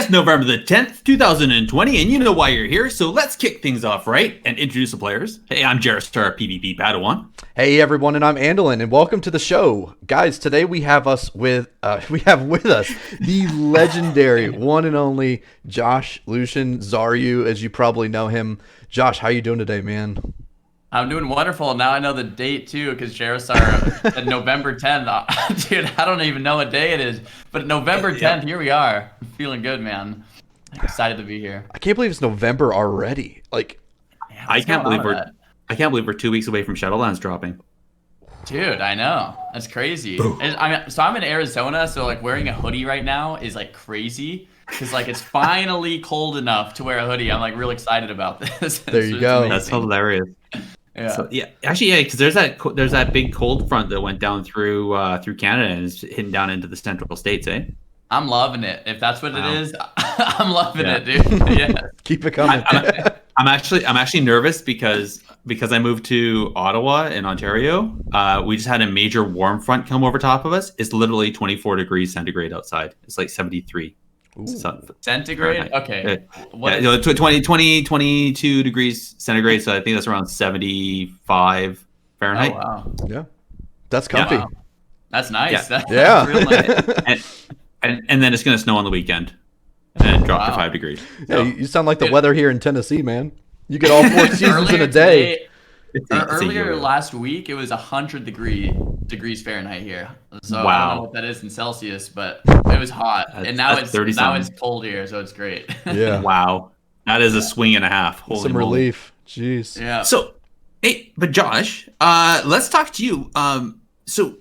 It's November the 10th, 2020, and you know why you're here, so let's kick things off right and introduce the players. Hey, I'm Gerissar, PvP Padawan. Hey everyone, and I'm Andallyn, and welcome to the show. Guys, today we have with us the legendary one and only Josh Lucian Xaryu, as you probably know him. Josh, how you doing today, man? I'm doing wonderful. Now I know the date too, because Gerissar said November 10th. Dude, I don't even know what day it is, but November 10th, here we are. I'm feeling good, man. I'm excited to be here. I can't believe it's November already. Like, Yeah, I can't believe we're 2 weeks away from Shadowlands dropping. Dude, I know. That's crazy. I'm in Arizona, so like wearing a hoodie right now is like crazy. Because like it's finally cold enough to wear a hoodie. I'm like real excited about this. There you go. Amazing. That's hilarious. Yeah. So, actually, because there's that big cold front that went down through Canada and is hitting down into the central states, eh? I'm loving it. If that's what it is, I'm loving it, dude. Yeah. Keep it coming. I'm actually nervous because I moved to Ottawa in Ontario. We just had a major warm front come over top of us. It's literally 24 degrees centigrade outside. It's like 73. Centigrade? Okay. Yeah, 22 degrees centigrade, so I think that's around 75 Fahrenheit. Oh, wow. Yeah, that's comfy. Wow. That's nice. Yeah. That's real nice. And then it's going to snow on the weekend and drop to 5 degrees. So. Yeah, you sound like the weather here in Tennessee, man. You get all 4 seasons in a day. Earlier last week, it was 100 degrees Fahrenheit here. So wow. I don't know what that is in Celsius, but it was hot. And now it's cold here, so it's great. Yeah. Wow. That is a swing and a half. Holy Some moly. relief. Jeez. Yeah. So, hey, but Josh, let's talk to you. So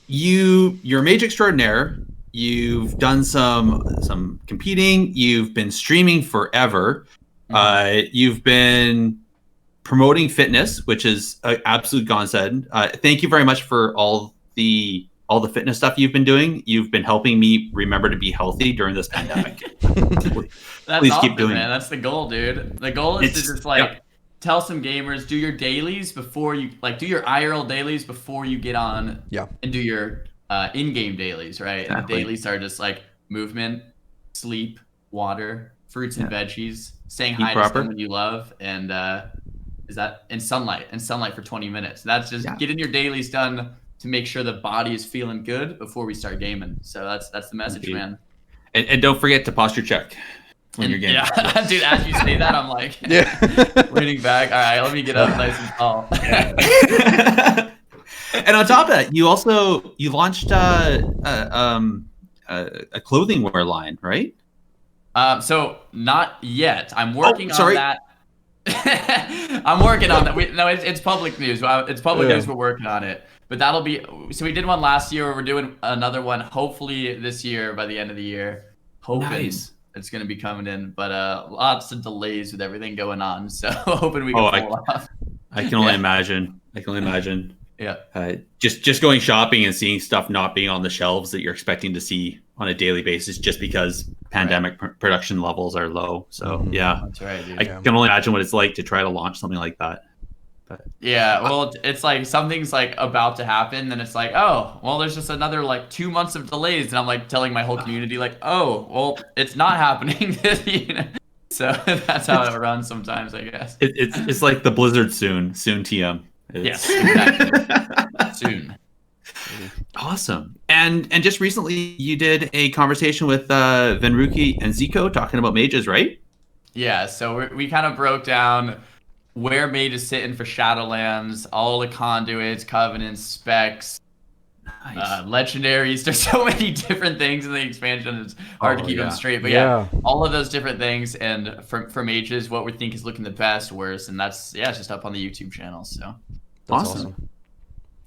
you're a mage extraordinaire. You've done some competing. You've been streaming forever. You've been promoting fitness, which is absolute godsend. Thank you very much for all the fitness stuff you've been doing. You've been helping me remember to be healthy during this pandemic. Please awesome, keep doing it. That's the goal, dude. The goal is to just tell some gamers, do your dailies before you do your IRL dailies before you get on and do your in-game dailies, right? Exactly. And the dailies are just like movement, sleep, water, fruits and veggies, saying hi to someone you love, and sunlight for 20 minutes. That's just getting your dailies done to make sure the body is feeling good before we start gaming. So that's the message, man. And don't forget to posture check when you're gaming. Yeah, dude, as you say that, I'm like leaning back. All right, let me get up nice and tall. And on top of that, you launched a clothing wear line, right? So not yet. I'm working on that. I'm working on that. It's public news. It's public news. We're working on it, but that'll be. So we did one last year. We're doing another one. Hopefully this year, by the end of the year. Hoping it's going to be coming in, but lots of delays with everything going on. So hoping we can pull off. I can only imagine. Yeah. Just going shopping and seeing stuff not being on the shelves that you're expecting to see on a daily basis, just because pandemic production levels are low. So that's right, dude. I can only imagine what it's like to try to launch something like that. But well, it's like something's like about to happen, and it's like, oh, well, there's just another like 2 months of delays, and I'm like telling my whole community like, oh, well, it's not happening. So that's how it runs sometimes, I guess. It's like the blizzard soon TM. Yes, exactly. Soon. Awesome. And just recently you did a conversation with Venruki and Zico talking about mages, right? Yeah, so we kind of broke down where mages sit in for Shadowlands, all the conduits, covenants, specs, legendaries. There's so many different things in the expansion. It's hard to keep them straight. But all of those different things. And for mages, what we think is looking the best, worst. And that's, it's just up on the YouTube channel. So that's awesome.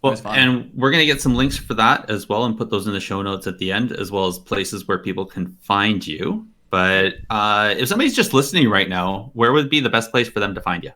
Well, and we're going to get some links for that as well and put those in the show notes at the end, as well as places where people can find you. But if somebody's just listening right now, where would be the best place for them to find you?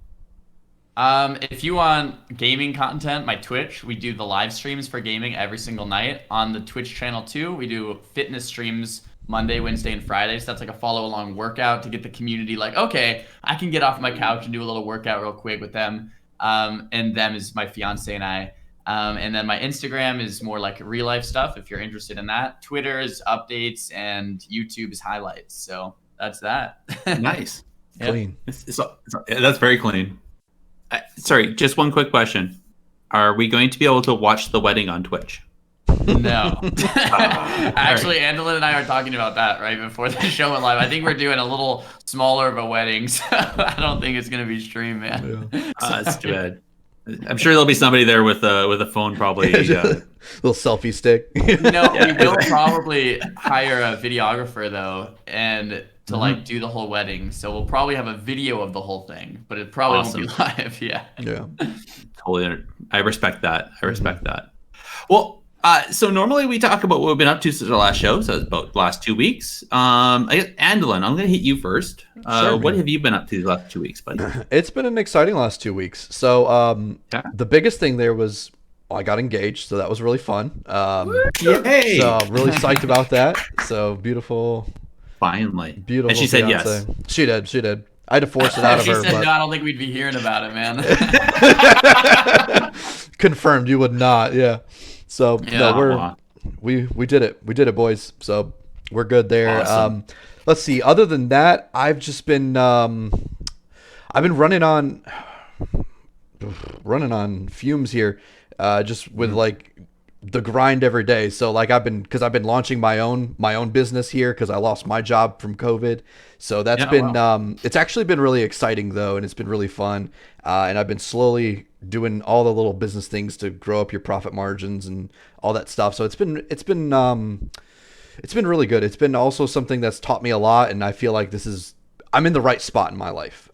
If you want gaming content, my Twitch, we do the live streams for gaming every single night. On the Twitch channel too, we do fitness streams Monday, Wednesday, and Friday. So that's like a follow along workout to get the community like, okay, I can get off my couch and do a little workout real quick with them. And them is my fiance and I. And then my Instagram is more like real life stuff if you're interested in that. Twitter is updates and YouTube is highlights. So that's that. Nice. Yeah. Clean. That's very clean. Sorry, just one quick question. Are we going to be able to watch the wedding on Twitch? No. Actually, right. Andallyn and I are talking about that right before the show went live. I think we're doing a little smaller of a wedding, so I don't think it's going to be streamed, man. That's too bad. I'm sure there'll be somebody there with a phone, probably. Little selfie stick. No, we will probably hire a videographer though, and to like do the whole wedding. So we'll probably have a video of the whole thing, but it probably won't be live. Yeah. Yeah. Totally. I respect that. That. Well, so normally we talk about what we've been up to since our last show. So it's about the last 2 weeks. I guess Andallyn, I'm going to hit you first. Sure, what have you been up to these last 2 weeks, buddy? It's been an exciting last 2 weeks. So the biggest thing there was I got engaged, so that was really fun. Yay! So I'm really psyched about that. So beautiful. Finally. Beautiful. And she said fiance. yes. She did. I had to force it out of She her. said But... no, I don't think we'd be hearing about it, man. Confirmed, you would not. Yeah. So no, we did it. We did it, boys. So we're good there. Awesome. Let's see. Other than that, I've just been I've been running on fumes here, just with like the grind every day. So like I've been launching my own business here because I lost my job from COVID. So that's it's actually been really exciting though, and it's been really fun. And I've been slowly doing all the little business things to grow up your profit margins and all that stuff. So it's been really good. It's been also something that's taught me a lot, and I feel like I'm in the right spot in my life.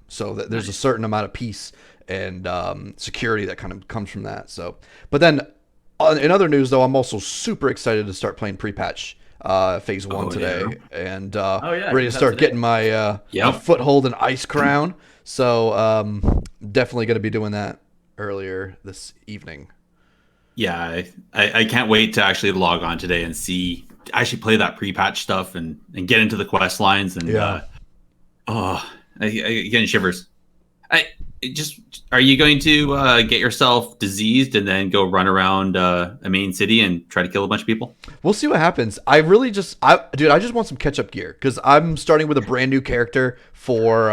So that there's a certain amount of peace and security that kind of comes from that. So, but then in other news though, I'm also super excited to start playing pre-patch phase 1 today, and ready to start getting my foothold in Ice Crown. So definitely going to be doing that earlier this evening. Yeah, I can't wait to actually log on today and actually play that pre-patch stuff and get into the quest lines and I getting shivers. Are you going to get yourself diseased and then go run around a main city and try to kill a bunch of people? We'll see what happens. I just want some catch-up gear because I'm starting with a brand new character for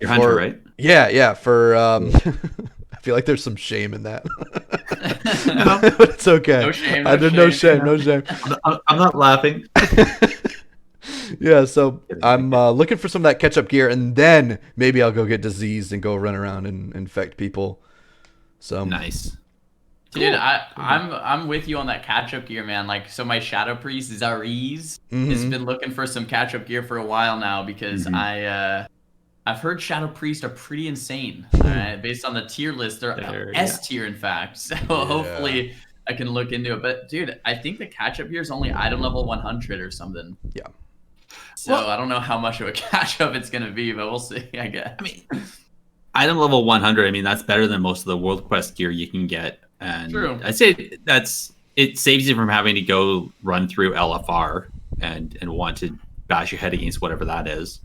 Your hunter, right? Yeah. For I feel like there's some shame in that, but it's okay. No shame. No shame. I'm not laughing. Yeah, so I'm looking for some of that catch-up gear, and then maybe I'll go get diseased and go run around and infect people. So nice. Dude, I'm with you on that catch-up gear, man. Like, so my Shadow Priest, Xaryu, has been looking for some catch-up gear for a while now because I've heard Shadow Priest are pretty insane. All right, based on the tier list, they're S tier, in fact. So hopefully I can look into it. But dude, I think the catch-up gear is only item level 100 or something. Yeah. So I don't know how much of a catch-up it's gonna be, but we'll see. I guess. I mean, item level 100. I mean, that's better than most of the World Quest gear you can get. And True. I'd say it saves you from having to go run through LFR and want to bash your head against whatever that is.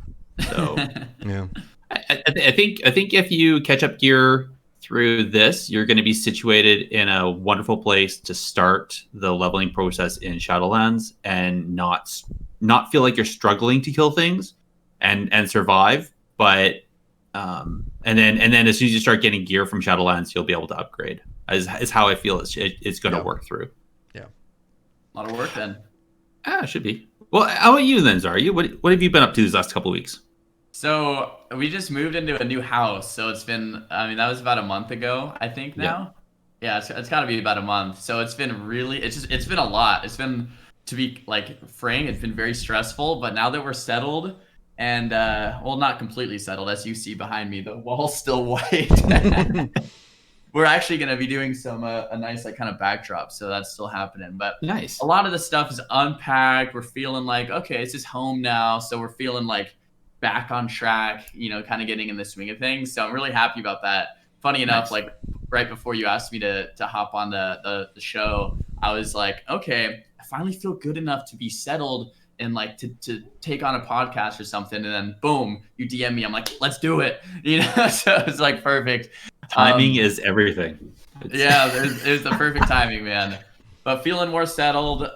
So yeah, I think if you catch up gear through this, you're going to be situated in a wonderful place to start the leveling process in Shadowlands and not feel like you're struggling to kill things and survive. But and then as soon as you start getting gear from Shadowlands, you'll be able to upgrade. Is how I feel it's going to work through. Yeah, a lot of work then. It should be. Well, how about you then, Xaryu? What have you been up to these last couple of weeks? So we just moved into a new house. So it's been, I mean, that was about a month ago, I think now. Yeah, it's got to be about a month. So it's been it's been a lot. It's been, to be like frank, it's been very stressful. But now that we're settled and, well, not completely settled, as you see behind me, the wall's still white. We're actually going to be doing some a nice like kind of backdrop, so that's still happening. But nice. A lot of the stuff is unpacked. We're feeling like, okay, it's just home now, so we're feeling like back on track, kind of getting in the swing of things. So I'm really happy about that. Funny enough, like right before you asked me to hop on the show, I was like, okay, I finally feel good enough to be settled and like to take on a podcast or something. And then boom, you DM me. I'm like, let's do it. So it's like perfect. Timing is everything. Yeah, it was the perfect timing, man. But feeling more settled.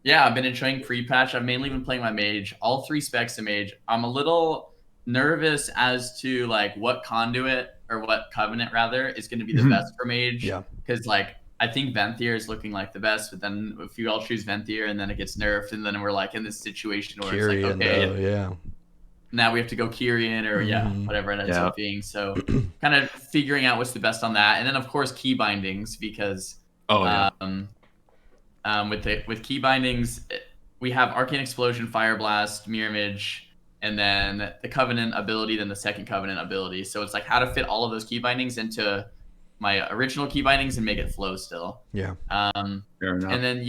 Yeah, I've been enjoying pre-patch. I've mainly been playing my mage, all 3 specs of mage. I'm a little nervous as to like what conduit or what covenant rather is going to be the best for mage. Yeah. Because like I think Venthyr is looking like the best, but then if you all choose Venthyr and then it gets nerfed, and then we're like in this situation where it's like, okay, yeah. now we have to go Kyrian or whatever it ends up being. So kind of figuring out what's the best on that, and then of course key bindings because with key bindings we have Arcane Explosion, Fire Blast, Mirror Image, and then the Covenant ability, then the second Covenant ability. So it's like how to fit all of those key bindings into my original key bindings and make it flow still. Yeah. And then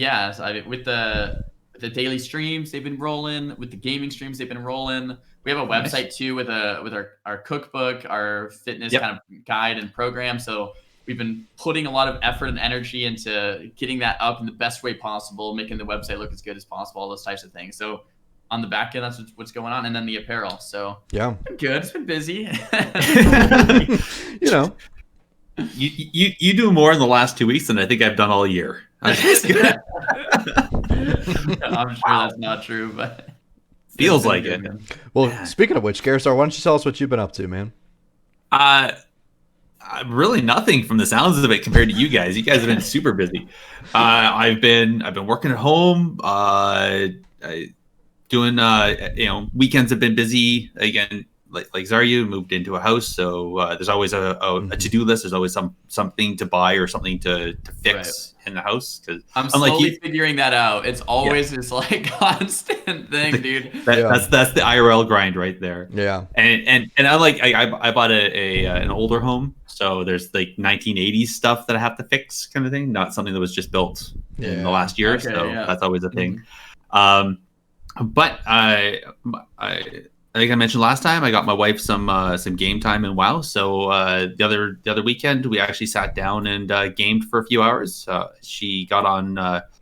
with the daily streams they've been rolling, with the gaming streams they've been rolling. We have a website too with our cookbook, our fitness kind of guide and program. So we've been putting a lot of effort and energy into getting that up in the best way possible, making the website look as good as possible, all those types of things. So on the back end, that's what's going on. And then the apparel. So yeah, it's been good. It's been busy. You know, you do more in the last 2 weeks than I think I've done all year. I'm sure that's not true, but feels like it. Well, speaking of which, Gerissar, why don't you tell us what you've been up to, man? Really nothing from the sounds of it compared to you guys. You guys have been super busy. I've been working at home. Doing weekends have been busy again. Like Xaryu moved into a house, so there's always a to-do list. There's always something to buy or something to fix in the house. Because I'm slowly figuring that out. It's always this like constant thing, dude. That's the IRL grind right there. Yeah. And I bought an older home, so there's like 1980s stuff that I have to fix, kind of thing. Not something that was just built in the last year. That's always a thing. But I think I mentioned last time I got my wife some game time in WoW. So the other weekend we actually sat down and gamed for a few hours. She got on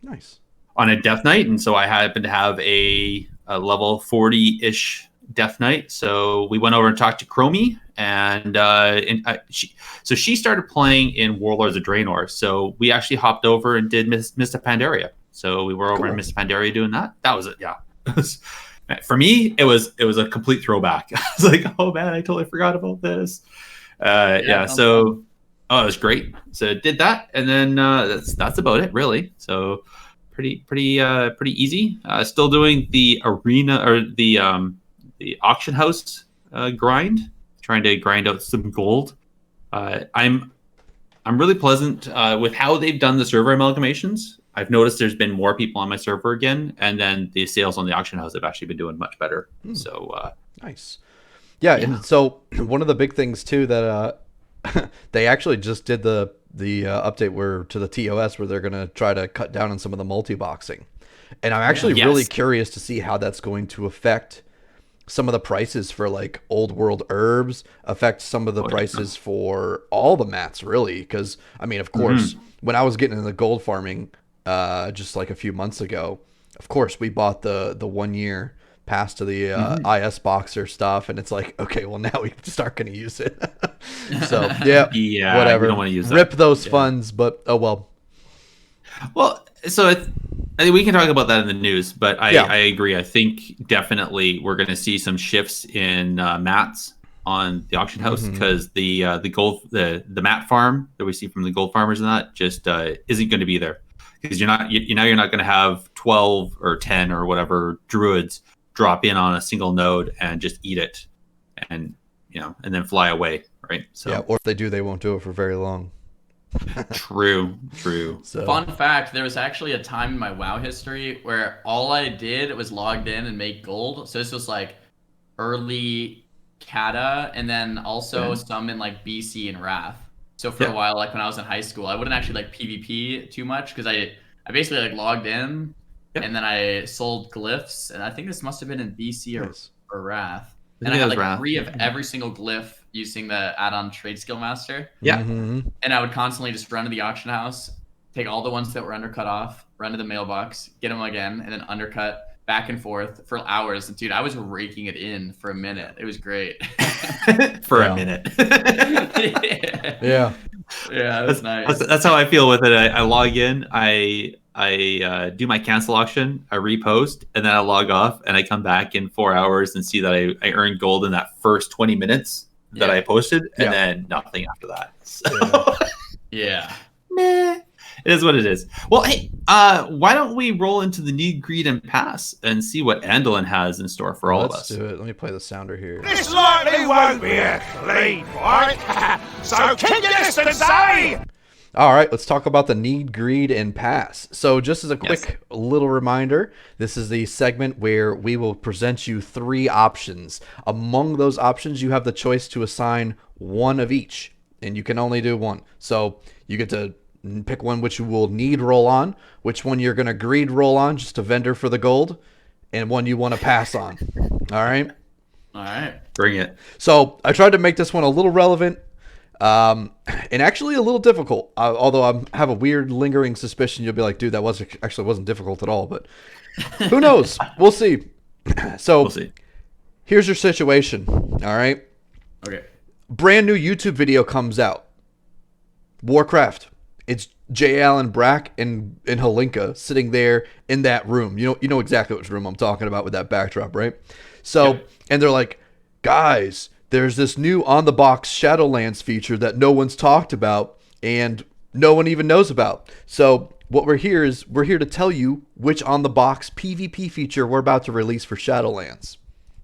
nice on a Death Knight, and so I happened to have a level 40-ish Death Knight. So we went over and talked to Chromie, and she started playing in Warlords of Draenor. So we actually hopped over and did Mist of Pandaria. So we were over in Mist of Pandaria doing that. That was it. Yeah. For me, it was a complete throwback. I was like, oh man, I totally forgot about this. So it was great. So did that, and then that's about it, really. So pretty easy. Still doing the arena or the auction house grind, trying to grind out some gold. I'm really pleasant with how they've done the server amalgamations. I've noticed there's been more people on my server again, and then the sales on the auction house have actually been doing much better. So nice. Yeah, and so one of the big things too that they actually just did the update to the TOS where they're going to try to cut down on some of the multi-boxing. And I'm actually really curious to see how that's going to affect some of the prices for like old world herbs, affect some of the prices for all the mats, really. Because I mean, of course, when I was getting into gold farming just like a few months ago, of course we bought the 1 year pass to the IS boxer stuff, and it's like, okay, well now we start going to use it. So whatever. You don't want to use Rip those funds, but oh well. Well, so I think we can talk about that in the news, but I agree. I think definitely we're going to see some shifts in mats on the auction house because the mat farm that we see from the gold farmers and that just isn't going to be there. Because you're not going to have 12 or 10 or whatever druids drop in on a single node and just eat it, and then fly away, right? So or if they do, they won't do it for very long. True. So. Fun fact: there was actually a time in my WoW history where all I did was logged in and make gold. So this was like early Kata, and then also some in like BC and Wrath. So for a while, like when I was in high school, I wouldn't actually like PvP too much because I basically like logged in and then I sold glyphs, and I think this must have been in BC or Wrath. And I had like 3 of every single glyph using the add-on Trade Skill Master. Yeah. And I would constantly just run to the auction house, take all the ones that were undercut off, run to the mailbox, get them again, and then undercut back and forth for hours. And dude, I was raking it in for a minute. It was great. For a minute. Yeah. Yeah, it was nice. That's how I feel with it. I log in. I do my cancel auction, I repost, and then I log off, and I come back in 4 hours and see that I earned gold in that first 20 minutes that I posted, and then nothing after that. So, Yeah. meh. It is what it is. Well, hey, why don't we roll into the need, greed, and pass and see what Andallyn has in store for all of us? Let's do it. Let me play the sounder here. This likely won't be a clean fight, so keep your distance, eh? All right, let's talk about the need, greed, and pass. So just as a quick little reminder, this is the segment where we will present you 3 options. Among those options, you have the choice to assign one of each, and you can only do one. So you get to pick one which you will need roll on, which one you're going to greed roll on, just a vendor for the gold, and one you want to pass on. All right? All right. Bring it. So I tried to make this one a little relevant. And actually a little difficult, although I have a weird lingering suspicion you'll be like, dude, that wasn't difficult at all, but who knows? We'll see. So We'll see. here's your situation. All right. Okay. Brand new YouTube video comes out. Warcraft. It's J. Allen Brack and Halinka sitting there in that room. You know exactly which room I'm talking about with that backdrop, right? So, and they're like, guys, there's this new on-the-box Shadowlands feature that no one's talked about and no one even knows about. So what we're here to tell you which on-the-box PvP feature we're about to release for Shadowlands.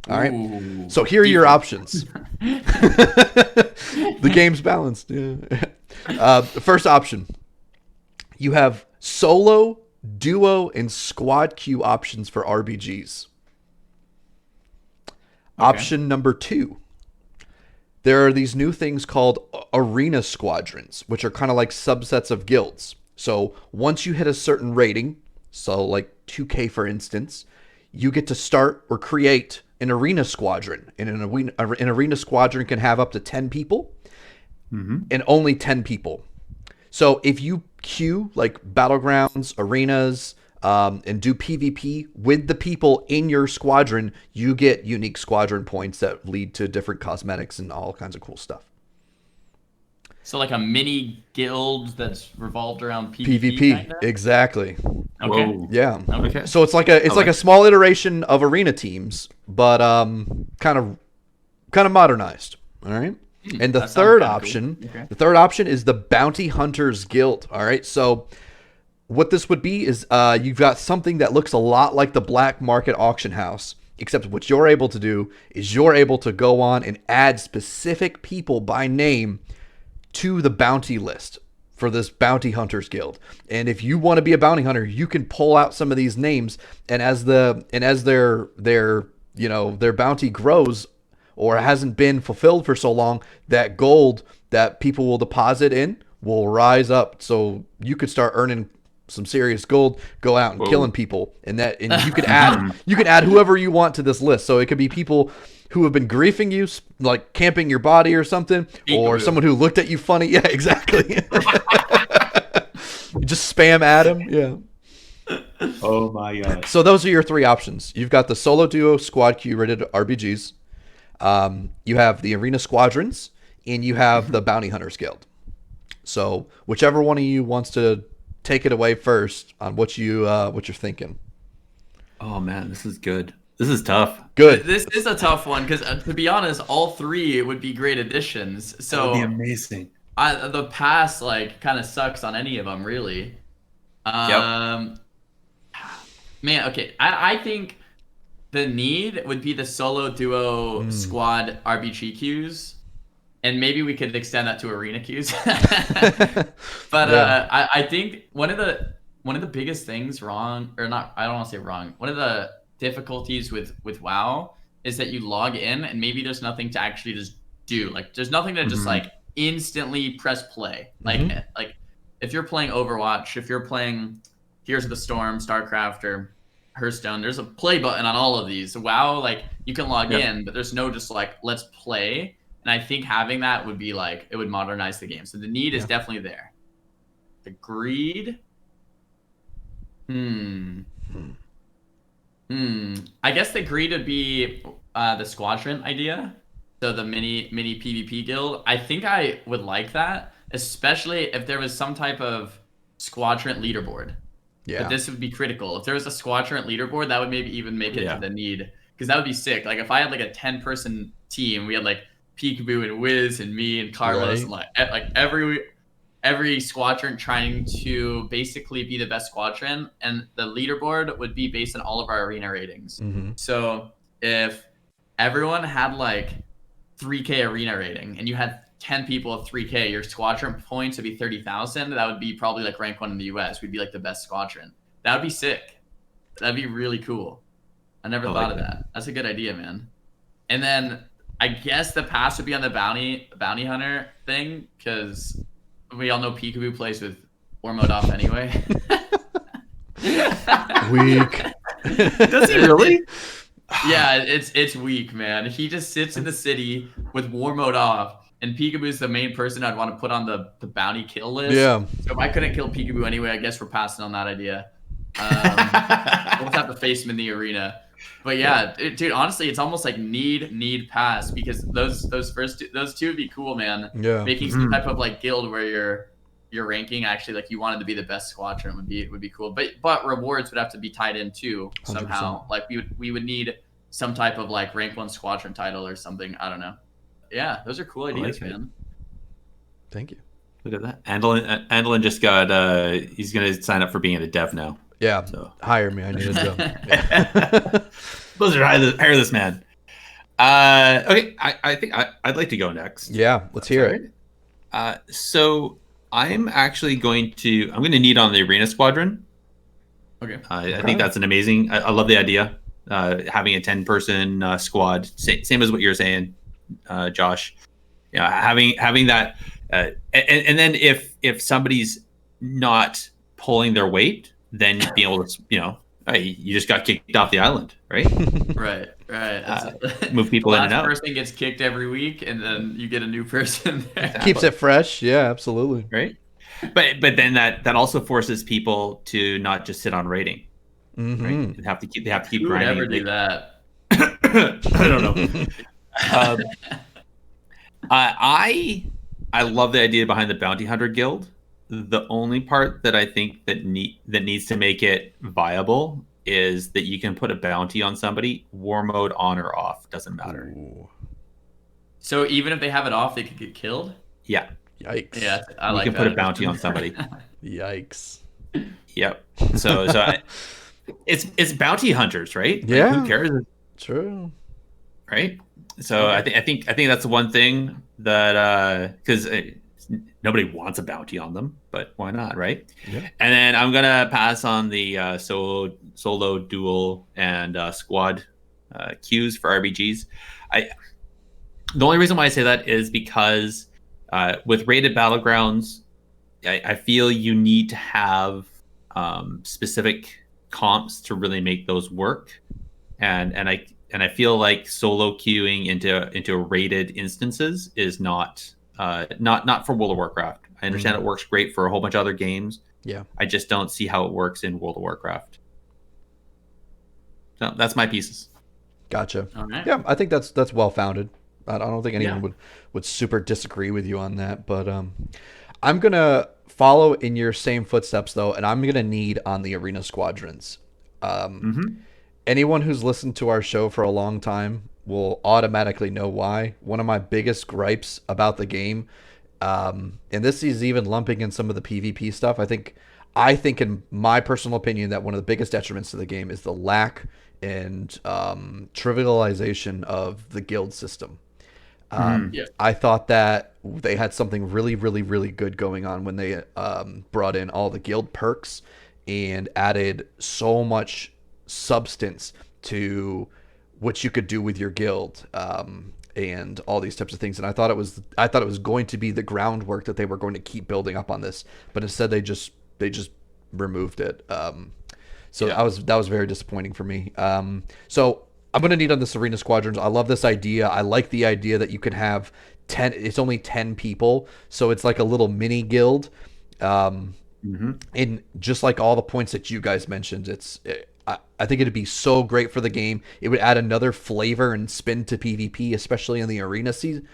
All right. Ooh. So here are your options. The game's balanced. Yeah. First option. You have solo, duo, and squad queue options for RBGs. Okay. Option number 2. There are these new things called arena squadrons, which are kind of like subsets of guilds. So once you hit a certain rating, so like 2K for instance, you get to start or create an arena squadron. And an arena squadron can have up to 10 people and only 10 people. So if you queue like battlegrounds, arenas, and do PvP with the people in your squadron, you get unique squadron points that lead to different cosmetics and all kinds of cool stuff. So like a mini guild that's revolved around PvP. PvP, exactly. Okay. Whoa. Yeah. Okay. So it's like a small iteration of arena teams, but kind of modernized. All right. And the third option, is the Bounty Hunters Guild. All right. So what this would be is you've got something that looks a lot like the black market auction house, except what you're able to do is you're able to go on and add specific people by name to the bounty list for this Bounty Hunters Guild. And if you want to be a bounty hunter, you can pull out some of these names, and as their bounty grows or hasn't been fulfilled for so long, that gold that people will deposit in will rise up. So you could start earning some serious gold, go out and killing people, and you could add whoever you want to this list. So it could be people who have been griefing you, like camping your body or something, or someone who looked at you funny. Yeah, exactly. You just spam at him. Yeah. Oh my god. So those are your 3 options. You've got the solo, duo, squad queue rated RBGs. You have the arena squadrons, and you have the Bounty Hunters Guild. So whichever one of you wants to take it away first on what you're thinking. Oh man, this is good. This is tough. Good. This is a tough one because, to be honest, all 3 would be great additions. So That would be amazing. the pass kind of sucks on any of them, really. Man, okay. I think the need would be the solo, duo, squad RBG queues, and maybe we could extend that to arena queues. But yeah. I think one of the biggest things wrong, or not, I don't want to say wrong. One of the difficulties with WoW is that you log in and maybe there's nothing to actually just do. Like there's nothing to just instantly press play. Like if you're playing Overwatch, if you're playing Heroes of the Storm, StarCraft, or Hearthstone, there's a play button on all of these. WoW, like you can log in, but there's no just like let's play. And I think having that would be it would modernize the game. So the need is definitely there. The greed. I guess the greed would be the squadron idea. So the mini PvP guild. I think I would like that, especially if there was some type of squadron leaderboard. Yeah. But this would be critical. If there was a squadron leaderboard, that would maybe even make it Yeah. to the need. Because that would be sick. Like if I had like a 10-person team, we had like Peekaboo and Wiz and me and Carlos Right. and like every squadron trying to basically be the best squadron, and the leaderboard would be based on all of our arena ratings. Mm-hmm. So if everyone had like 3K arena rating and you had 10 people at 3K, your squadron points would be 30,000. That would be probably like rank 1 in the US. We'd be like the best squadron. That would be sick. That'd be really cool. I never thought of that. That's a good idea, man. And then I guess the pass would be on the bounty hunter thing, because we all know Peekaboo plays with war mode off anyway. Weak. Does he really? Yeah, it's weak, man. He just sits in the city with war mode off, and Peekaboo's the main person I'd want to put on the bounty kill list. Yeah. So if I couldn't kill Peekaboo anyway, I guess we're passing on that idea. We'll just have to face him in the arena. But yeah, dude, honestly, it's almost like need pass, because those two would be cool, man. Yeah. Making some type of like guild where your ranking actually, like, you wanted to be the best squadron would be cool. But rewards would have to be tied in too somehow. 100%. Like we would need some type of like rank 1 squadron title or something. I don't know. Yeah, those are cool ideas, like it. man. Thank you. Look at that. Andallyn just got. He's gonna sign up for being a dev now. Yeah. So Hire me. I need a job. Yeah. Blizzard, hire this man. Okay, I think I'd like to go next. Yeah, let's hear it. So I'm actually going to need on the arena squadron. Okay. I think that's an amazing. I love the idea. Having a 10-person squad, same as what you're saying, Josh. Yeah, having that, and then if somebody's not pulling their weight, then being able to, you just got kicked off the island, right? Right. Move people in and out. The last person gets kicked every week, and then you get a new person there. Keeps it fresh. Yeah, absolutely. Right. But then that also forces people to not just sit on rating. Mm-hmm. Right? They have to keep Who would grinding. ever do that? I don't know. I love the idea behind the Bounty Hunter Guild. The only part that I think that needs to make it viable is that you can put a bounty on somebody, war mode on or off, doesn't matter. Ooh. So even if they have it off, they could get killed? Yeah. Yikes. Yeah, I You like can that. put a bounty on somebody. Yikes. Yep. So it's bounty hunters, right? Like, Yeah. who cares? True. Right. So I think that's the one thing that because nobody wants a bounty on them, but why not, right? Yeah. And then I'm gonna pass on the solo, dual, and squad queues for RBGs. The only reason why I say that is because with rated battlegrounds, I feel you need to have specific comps to really make those work, and I feel like solo queuing into rated instances is not for World of Warcraft. I understand it works great for a whole bunch of other games. Yeah. I just don't see how it works in World of Warcraft. So that's my pieces. Gotcha. All right. Yeah, I think that's well founded. I don't think anyone would super disagree with you on that, but I'm gonna follow in your same footsteps though, and I'm gonna need on the arena squadrons. Anyone who's listened to our show for a long time will automatically know why. One of my biggest gripes about the game, and this is even lumping in some of the PvP stuff. I think in my personal opinion that one of the biggest detriments to the game is the lack and trivialization of the guild system. I thought that they had something really, really, really good going on when they brought in all the guild perks and added so much substance to what you could do with your guild and all these types of things. And I thought it was going to be the groundwork that they were going to keep building up on this, but instead they just removed it. So that was very disappointing for me. So I'm going to need on this arena squadrons. I love this idea. I like the idea that you can have 10, it's only 10 people. So it's like a little mini guild. And just like all the points that you guys mentioned, I think it'd be so great for the game. It would add another flavor and spin to PvP, especially in the arena scene,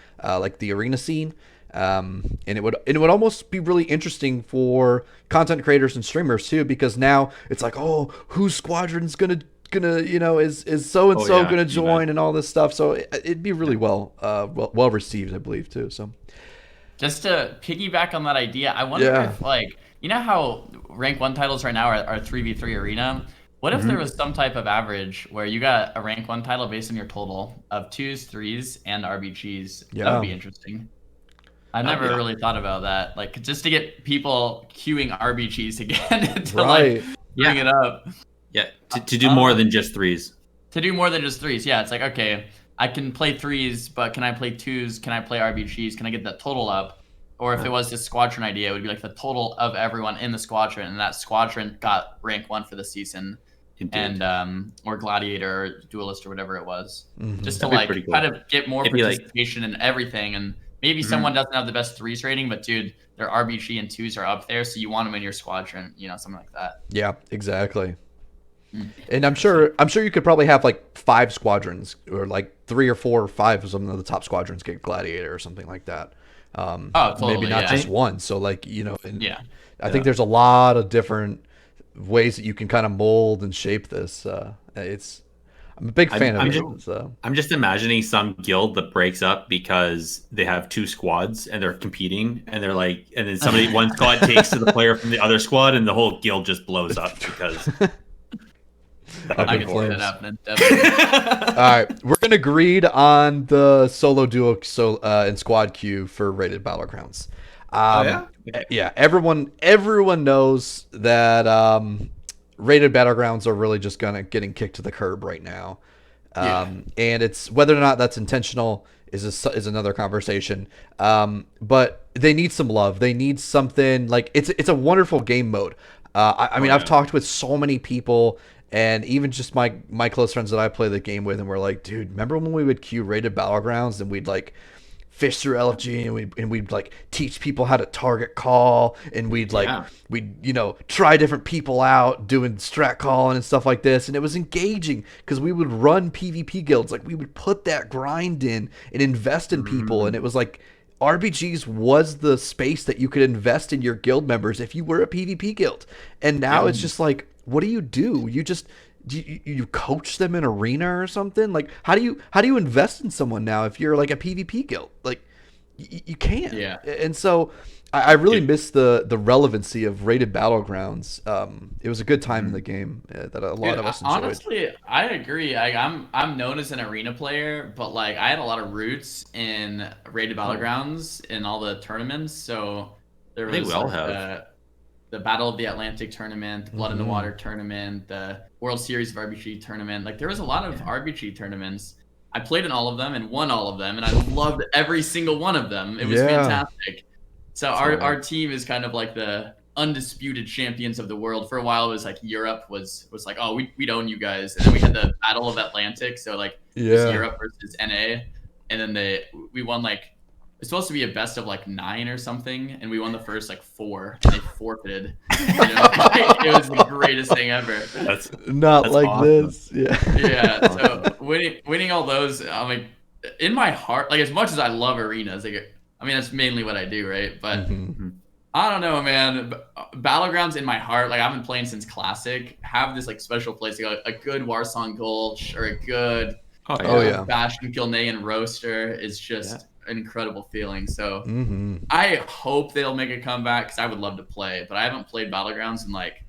And it would almost be really interesting for content creators and streamers too, because now it's like, oh, whose squadron's gonna is so and so gonna join and all this stuff. So it'd be really well received, I believe, too. So just to piggyback on that idea, I wonder if, like, you know how rank 1 titles right now are 3v3 arena. What if there was some type of average where you got a rank 1 title based on your total of 2s, 3s, and RBGs? Yeah. That would be interesting. I never really thought about that. Like, just to get people queuing RBGs again to like bring it up. Yeah, to do more than just 3s. To do more than just 3s, yeah. It's like, okay, I can play 3s, but can I play 2s? Can I play RBGs? Can I get that total up? Or if it was this squadron idea, it would be like the total of everyone in the squadron, and that squadron got rank 1 for the season. Indeed. And or gladiator or duelist or whatever it was. Just to like cool. kind of get more participation in everything. And maybe someone doesn't have the best 3s rating, but dude, their RBG and 2s are up there, so you want them in your squadron, something like that. Yeah, exactly. And I'm sure you could probably have like 5 squadrons, or like 3 or 4 or 5 of some of the top squadrons get gladiator or something like that. Totally, maybe not just one. So like, I think there's a lot of different ways that you can kind of mold and shape this. I'm a big fan of it. So I'm just imagining some guild that breaks up because they have 2 squads and they're competing, and they're like, and then one squad takes to the player from the other squad, and the whole guild just blows up because. I can see that happening. Definitely. All right, we're gonna agree on the solo, duo, and squad queue for rated battlegrounds. Yeah, everyone knows that rated battlegrounds are really just getting kicked to the curb right now. And it's whether or not that's intentional is another conversation. But they need some love. They need something like it's a wonderful game mode. I mean, I've talked with so many people. And even just my close friends that I play the game with, and we're like, dude, remember when we would queue rated battlegrounds and we'd like fish through LFG and we'd like teach people how to target call, and we'd try different people out doing strat calling and stuff like this, and it was engaging because we would run PvP guilds, like we would put that grind in and invest in people, and it was like RBGs was the space that you could invest in your guild members if you were a PvP guild, and now it's just like, what do? You coach them in arena or something? Like, how do you invest in someone now if you're like a PvP guild? Like, you can't. Yeah. And so I really miss the relevancy of rated battlegrounds. It was a good time in the game that a lot of us enjoyed. Honestly, I agree. I'm known as an arena player, but like I had a lot of roots in rated battlegrounds in all the tournaments. So there was the Battle of the Atlantic tournament, the Blood in the Water tournament, the World Series of RBG tournament. Like, there was a lot of RBG tournaments. I played in all of them and won all of them, and I loved every single one of them. It was fantastic. So our team is kind of like the undisputed champions of the world. For a while, it was like Europe was like, oh, we'd own you guys. And then we had the Battle of Atlantic, so like it was Europe versus NA. And then we won like, it's supposed to be a best of like 9 or something, and we won the first like 4, and they forfeited. It was the greatest thing ever. That's like awesome. This. Yeah. So winning all those, I'm like, in my heart, like as much as I love arenas, like I mean that's mainly what I do, right? But I don't know, man. Battlegrounds in my heart, like I've been playing since Classic, have this like special place. Like a good Warsong Gulch or a good Bastion, Gilney, and Roaster is just an incredible feeling. So I hope they'll make a comeback because I would love to play, but I haven't played Battlegrounds in like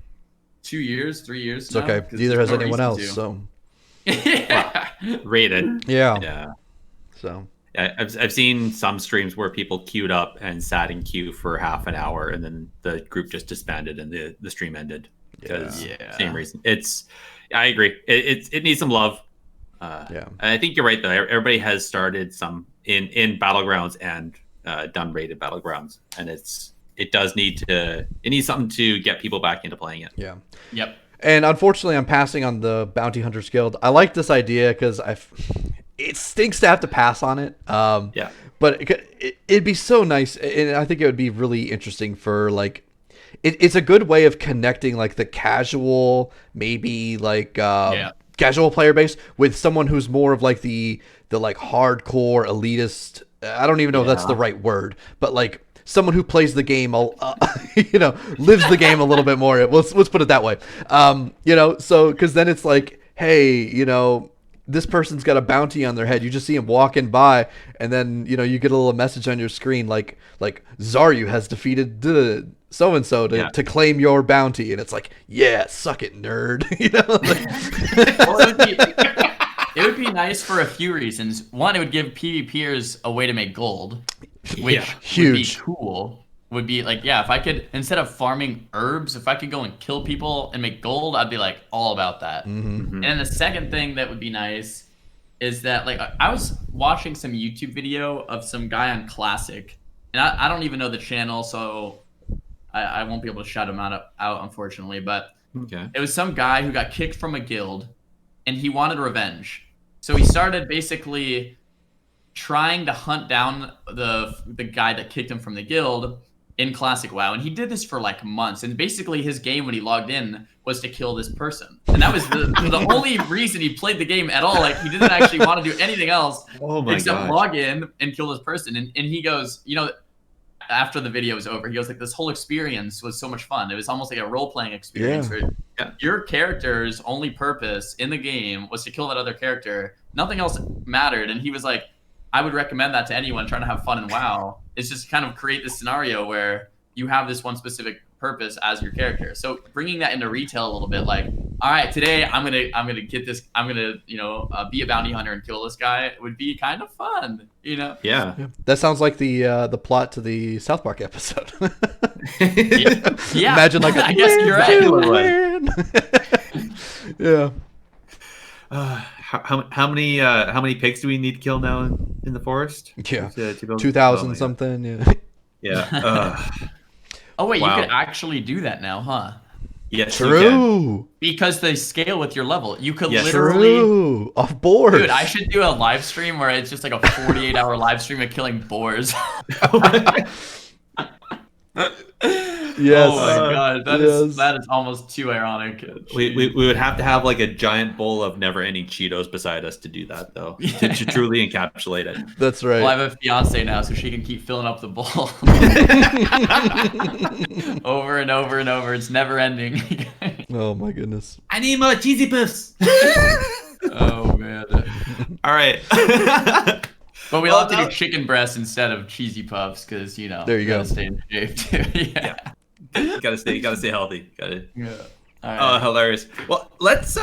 2 years, 3 years. It's okay. Neither has anyone else. So rated. Yeah. So I've seen some streams where people queued up and sat in queue for half an hour, and then the group just disbanded and the stream ended because same reason. I agree. It needs some love. And I think you're right though. Everybody has started some in Battlegrounds and done rated Battlegrounds, and it needs something to get people back into playing it. Yeah. Yep. And unfortunately, I'm passing on the Bounty Hunters Guild. I like this idea because it stinks to have to pass on it. But it'd be so nice, and I think it would be really interesting for like. It's a good way of connecting like the casual, maybe like casual player base with someone who's more of like the like hardcore elitist. I don't even know if that's the right word, but like someone who plays the game, lives the game a little bit more. Let's put it that way. So because then it's like, hey, this person's got a bounty on their head. You just see him walking by, and then you get a little message on your screen like Xaryu has defeated so and so to claim your bounty, and it's like, yeah, suck it, nerd. Well, it would be nice for a few reasons. One, it would give PvPers a way to make gold, which would be cool. Would be like, if I could, instead of farming herbs, if I could go and kill people and make gold, I'd be like all about that. And then the second thing that would be nice is that, like, I was watching some YouTube video of some guy on Classic, and I don't even know the channel, so I won't be able to shout him out unfortunately, but it was some guy who got kicked from a guild, and he wanted revenge. So he started basically trying to hunt down the guy that kicked him from the guild in Classic WoW, and he did this for like months. And basically his game when he logged in was to kill this person, and that was the only reason he played the game at all. Like, he didn't actually want to do anything else except log in and kill this person. And he goes, after the video was over, he goes like, this whole experience was so much fun. It was almost like a role-playing experience where your character's only purpose in the game was to kill that other character. Nothing else mattered. And he was like, I would recommend that to anyone trying to have fun in WoW. It's just kind of create this scenario where you have this one specific purpose as your character. So bringing that into retail a little bit, like, all right, today I'm gonna get this. I'm gonna be a bounty hunter and kill this guy. It would be kind of fun, Yeah. That sounds like the plot to the South Park episode. Yeah. Imagine like I guess you're right. Yeah. How many pigs do we need to kill now in the forest? Yeah, to build 2,000 something. Yeah. Yeah. Oh wait, you could actually do that now, huh? Yes, true. Because they scale with your level. You could literally off board. Dude, I should do a live stream where it's just like a 48-hour live stream of killing boars. Yes. Oh my god, that is almost too ironic. We would have to have like a giant bowl of never-ending Cheetos beside us to do that, though, to truly encapsulate it. That's right. Well, I have a fiance now, so she can keep filling up the bowl over and over and over. It's never ending. Oh my goodness. I need more cheesy puffs. Oh man. All right. But we'll have to do chicken breasts instead of cheesy puffs, because there you go. Stay in shape too. Yeah. You gotta stay healthy. Yeah. All right. Oh, hilarious. Well, let's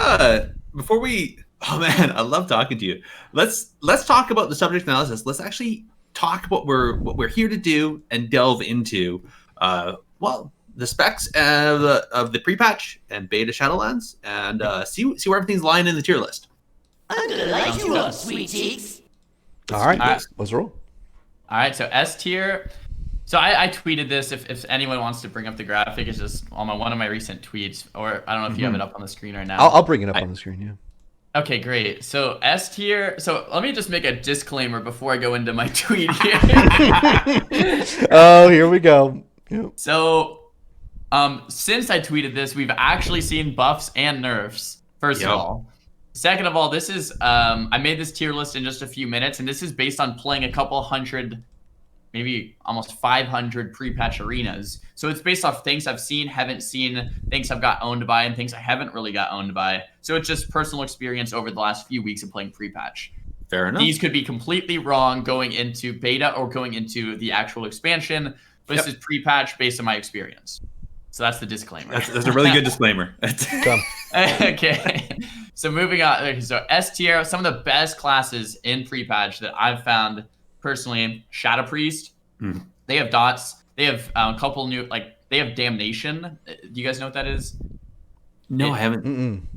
before we. Oh man, I love talking to you. Let's talk about the subject analysis. Let's actually talk what we're here to do and delve into. The specs of the pre-patch and beta Shadowlands, and see where everything's lying in the tier list. I'm gonna light you up, sweet cheeks. All right, let's roll. All right, so S tier. So I tweeted this. If anyone wants to bring up the graphic, it's just on one of my recent tweets, or I don't know if you have it up on the screen right now. I'll bring it up on the screen. Yeah. Okay, great. So S tier. So let me just make a disclaimer before I go into my tweet here. Oh, here we go. Yep. So, since I tweeted this, we've actually seen buffs and nerfs. First of all. Second of all, this is I made this tier list in just a few minutes, and this is based on playing a couple hundred, maybe almost 500 pre-patch arenas. So it's based off things I've seen, haven't seen, things I've got owned by, and things I haven't really got owned by. So it's just personal experience over the last few weeks of playing pre-patch. Fair enough. These could be completely wrong going into beta or going into the actual expansion, but this is pre-patch based on my experience. So that's the disclaimer. That's a really good disclaimer. Okay. So moving on. Okay, so S tier, some of the best classes in pre-patch that I've found personally: Shadow Priest. They have dots. They have a couple new, they have Damnation. Do you guys know what that is? No, I haven't.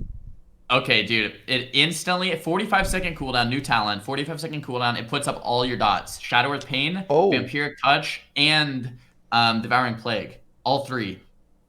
Okay, dude. It instantly, 45-second cooldown, new talent, 45-second cooldown. It puts up all your dots: Shadow Earth Pain, Vampiric Touch, and Devouring Plague. All three.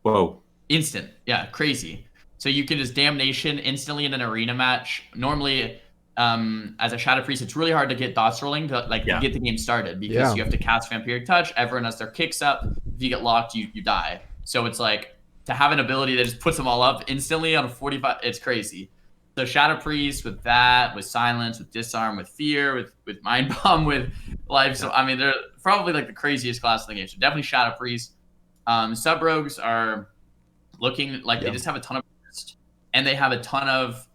Whoa. Instant. Yeah, crazy. So you can just Damnation instantly in an arena match. Normally, as a Shadow Priest, it's really hard to get dots rolling to get the game started, because you have to cast Vampiric Touch. Everyone has their kicks up. If you get locked, you die. So it's like, to have an ability that just puts them all up instantly on a 45, it's crazy. So Shadow Priest with that, with Silence, with Disarm, with Fear, with Mind Bomb, with Life. So I mean, they're probably like the craziest class in the game. So definitely Shadow Priest. Sub Rogues are looking like they just have a ton of burst, and they have a ton of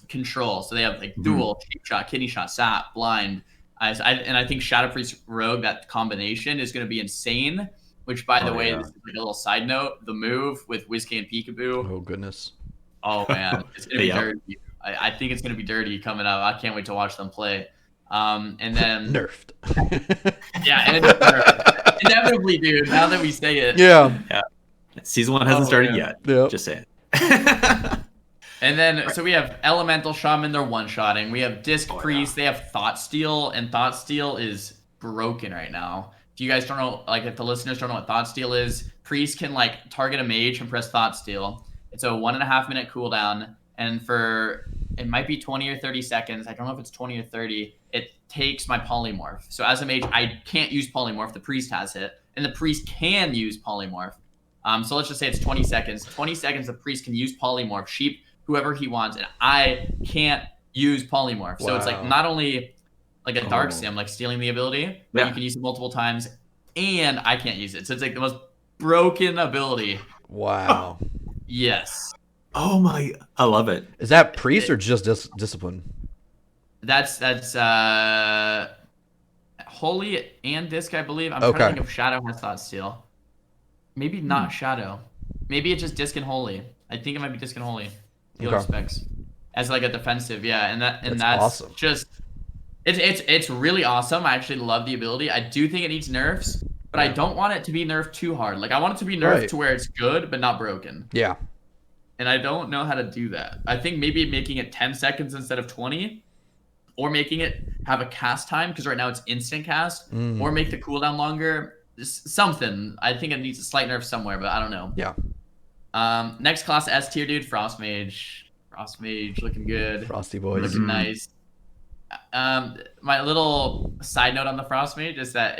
control. So they have like dual, cheap shot, kidney shot, sap, blind. And I think Shadow Priest Rogue, that combination is going to be insane. Which, by the way, this is like a little side note: the move with Whiskey and Peekaboo. Oh goodness. Oh man, it's gonna be dirty. I think it's gonna be dirty coming up. I can't wait to watch them play. And then nerfed. Yeah, and nerfed. Inevitably, dude. Now that we say it. Yeah. Season 1 hasn't started yet. Yep. Just saying. And then, so we have Elemental Shaman, they're one-shotting. We have Disc Priest, they have Thought Steal, and Thought Steal is broken right now. If you guys don't know, like if the listeners don't know what Thought Steal is, Priest can like target a mage and press Thought Steal. It's a 1.5 minute cooldown, and for, it might be 20 or 30 seconds, I don't know if it's 20 or 30, it takes my Polymorph. So as a mage, I can't use Polymorph, the Priest has it, and the Priest can use Polymorph. So let's just say it's 20 seconds. 20 seconds, the Priest can use Polymorph, sheep whoever he wants, and I can't use Polymorph. So it's like not only like a Dark Sim, like stealing the ability, but you can use it multiple times, and I can't use it. So it's like the most broken ability. Wow. Yes. Oh my, I love it. Is that Priest or just Discipline? That's Holy and Disc, I believe. I'm trying to think if Shadow has Thought Steal. Maybe not Shadow. Maybe it's just Disc and Holy. I think it might be Disc and Holy. Dealer specs as like a defensive, that's awesome. Just it's really awesome. I actually love the ability. I do think it needs nerfs, but I don't want it to be nerfed too hard. Like I want it to be nerfed to where it's good but not broken. Yeah. And I don't know how to do that. I think maybe making it 10 seconds instead of 20, or making it have a cast time because right now it's instant cast, or make the cooldown longer. Something. I think it needs a slight nerf somewhere, but I don't know. Yeah. Next class S tier, dude. Frost Mage looking good. Frosty boys. Looking nice. My little side note on the Frost Mage is that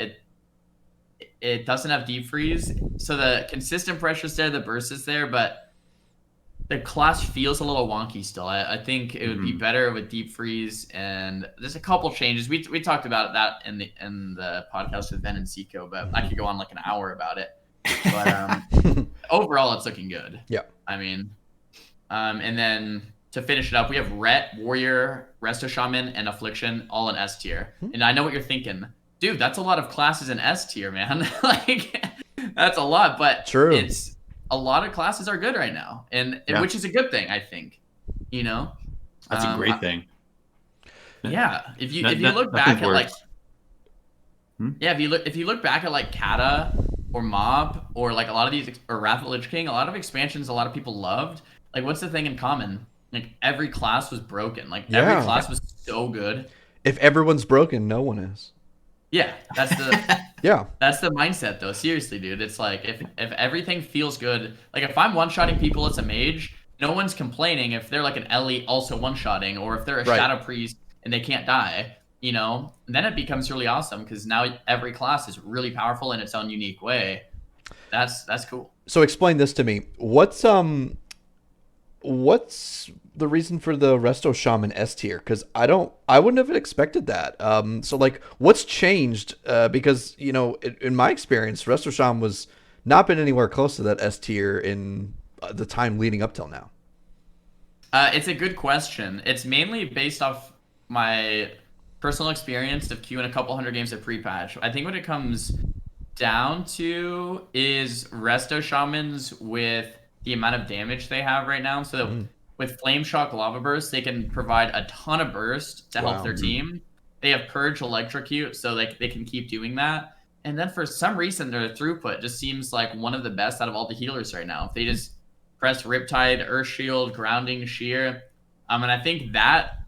it doesn't have deep freeze, so the consistent pressure's there, the burst is there, but the class feels a little wonky still. I think it would be better with deep freeze, and there's a couple changes. We talked about that in the podcast with Ben and Seiko, but I could go on like an hour about it. But overall, it's looking good. Yeah. I mean, and then to finish it up, we have Ret, Warrior, Resto Shaman, and Affliction all in S tier. And I know what you're thinking. Dude, that's a lot of classes in S tier, man. Like, that's a lot. But true. It's a lot of classes are good right now, and which is a good thing, I think. You know, that's a great thing. Yeah, if you look back at like, if you look back at like Kata or Mob or like a lot of these, or Wrath of the Lich King, a lot of expansions a lot of people loved. Like, what's the thing in common? Like every class was broken. Like every class was so good. If everyone's broken, no one is. Yeah, that's the that's the mindset though. Seriously, dude. It's like if everything feels good, like if I'm one-shotting people as a mage, no one's complaining if they're like an elite also one-shotting, or if they're a Shadow Priest and they can't die, you know, then it becomes really awesome because now every class is really powerful in its own unique way. That's cool. So explain this to me. What's the reason for the Resto Shaman S tier? Because I wouldn't have expected that. So like, what's changed? Because you know, in my experience, Resto Shaman was not been anywhere close to that S tier in the time leading up till now. It's a good question. It's mainly based off my personal experience of queuing a couple hundred games of pre-patch. I think what it comes down to is Resto Shamans with the amount of damage they have right now. So with Flame Shock, Lava Burst, they can provide a ton of burst to help their team. They have Purge, Electrocute, so they can keep doing that. And then for some reason, their throughput just seems like one of the best out of all the healers right now. If they just press Riptide, Earth Shield, Grounding, Shear. And I think that,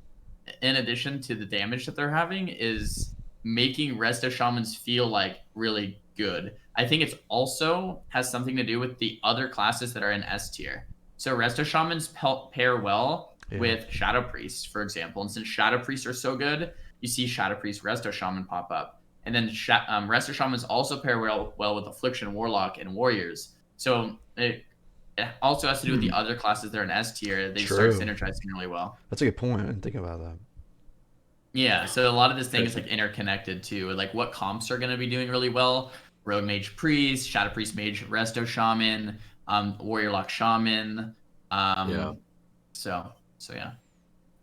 in addition to the damage that they're having, is making Resto Shamans feel like really good. I think it's also has something to do with the other classes that are in S tier. So Resto Shamans pair well with Shadow Priests, for example. And since Shadow Priests are so good, you see Shadow Priest Resto Shaman pop up. And then Resto Shamans also pair well with Affliction, Warlock, and Warriors. So it also has to do with the other classes that are in S tier. They True. start synergizing really well. That's a good point. I didn't think about that. Yeah, so a lot of this thing is like interconnected too. Like what comps are going to be doing really well: Rogue Mage Priest, Shadow Priest Mage, Resto Shaman, Warrior Lock Shaman. So yeah.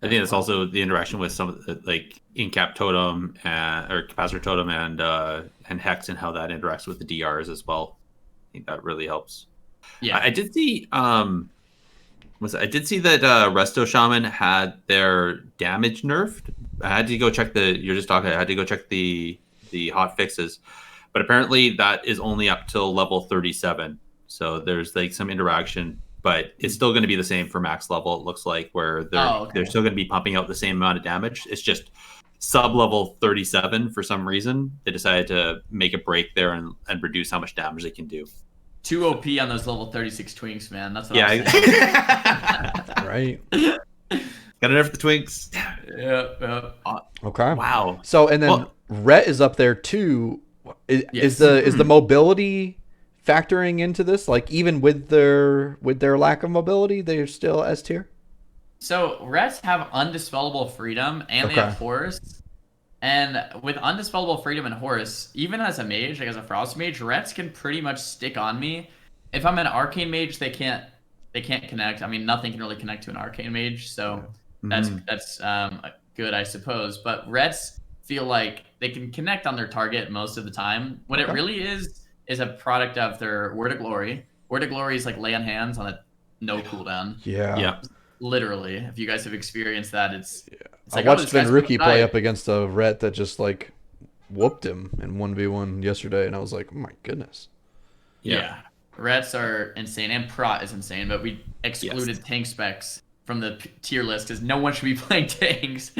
I think that's also the interaction with some of the, like Incap Totem or Capacitor Totem and Hex, and how that interacts with the DRs as well. I think that really helps. Yeah, I did see I did see that Resto Shaman had their damage nerfed. I had to go check you're just talking. I had to go check the hot fixes, but apparently that is only up till level 37. So there's like some interaction, but it's still going to be the same for max level. It looks like where they're still going to be pumping out the same amount of damage. It's just sub level 37 for some reason. They decided to make a break there and reduce how much damage they can do. 2 OP on those level 36 twinks, man. That's what I'm saying. Right. Got to nerf the twinks. Yeah. Okay. Wow. So and then Rhett is up there too. Is the mobility factoring into this? Like even with their lack of mobility, they're still S tier? So Rets have Undispellable Freedom and they have Horus. And with Undispellable Freedom and Horus, even as a mage, like as a Frost mage, Rets can pretty much stick on me. If I'm an Arcane mage, they can't connect. I mean, nothing can really connect to an Arcane mage, so that's good, I suppose. But Rets feel like they can connect on their target most of the time. What it really is a product of their Word of Glory. Word of Glory is like lay on hands on a no cooldown. Yeah. Literally, if you guys have experienced that, it's I like, watched Vin Rookie play up against a Rhett that just like whooped him in 1v1 yesterday, and I was like, oh my goodness. Yeah. Rets are insane, and Prot is insane, but we excluded tank specs from the tier list because no one should be playing tanks.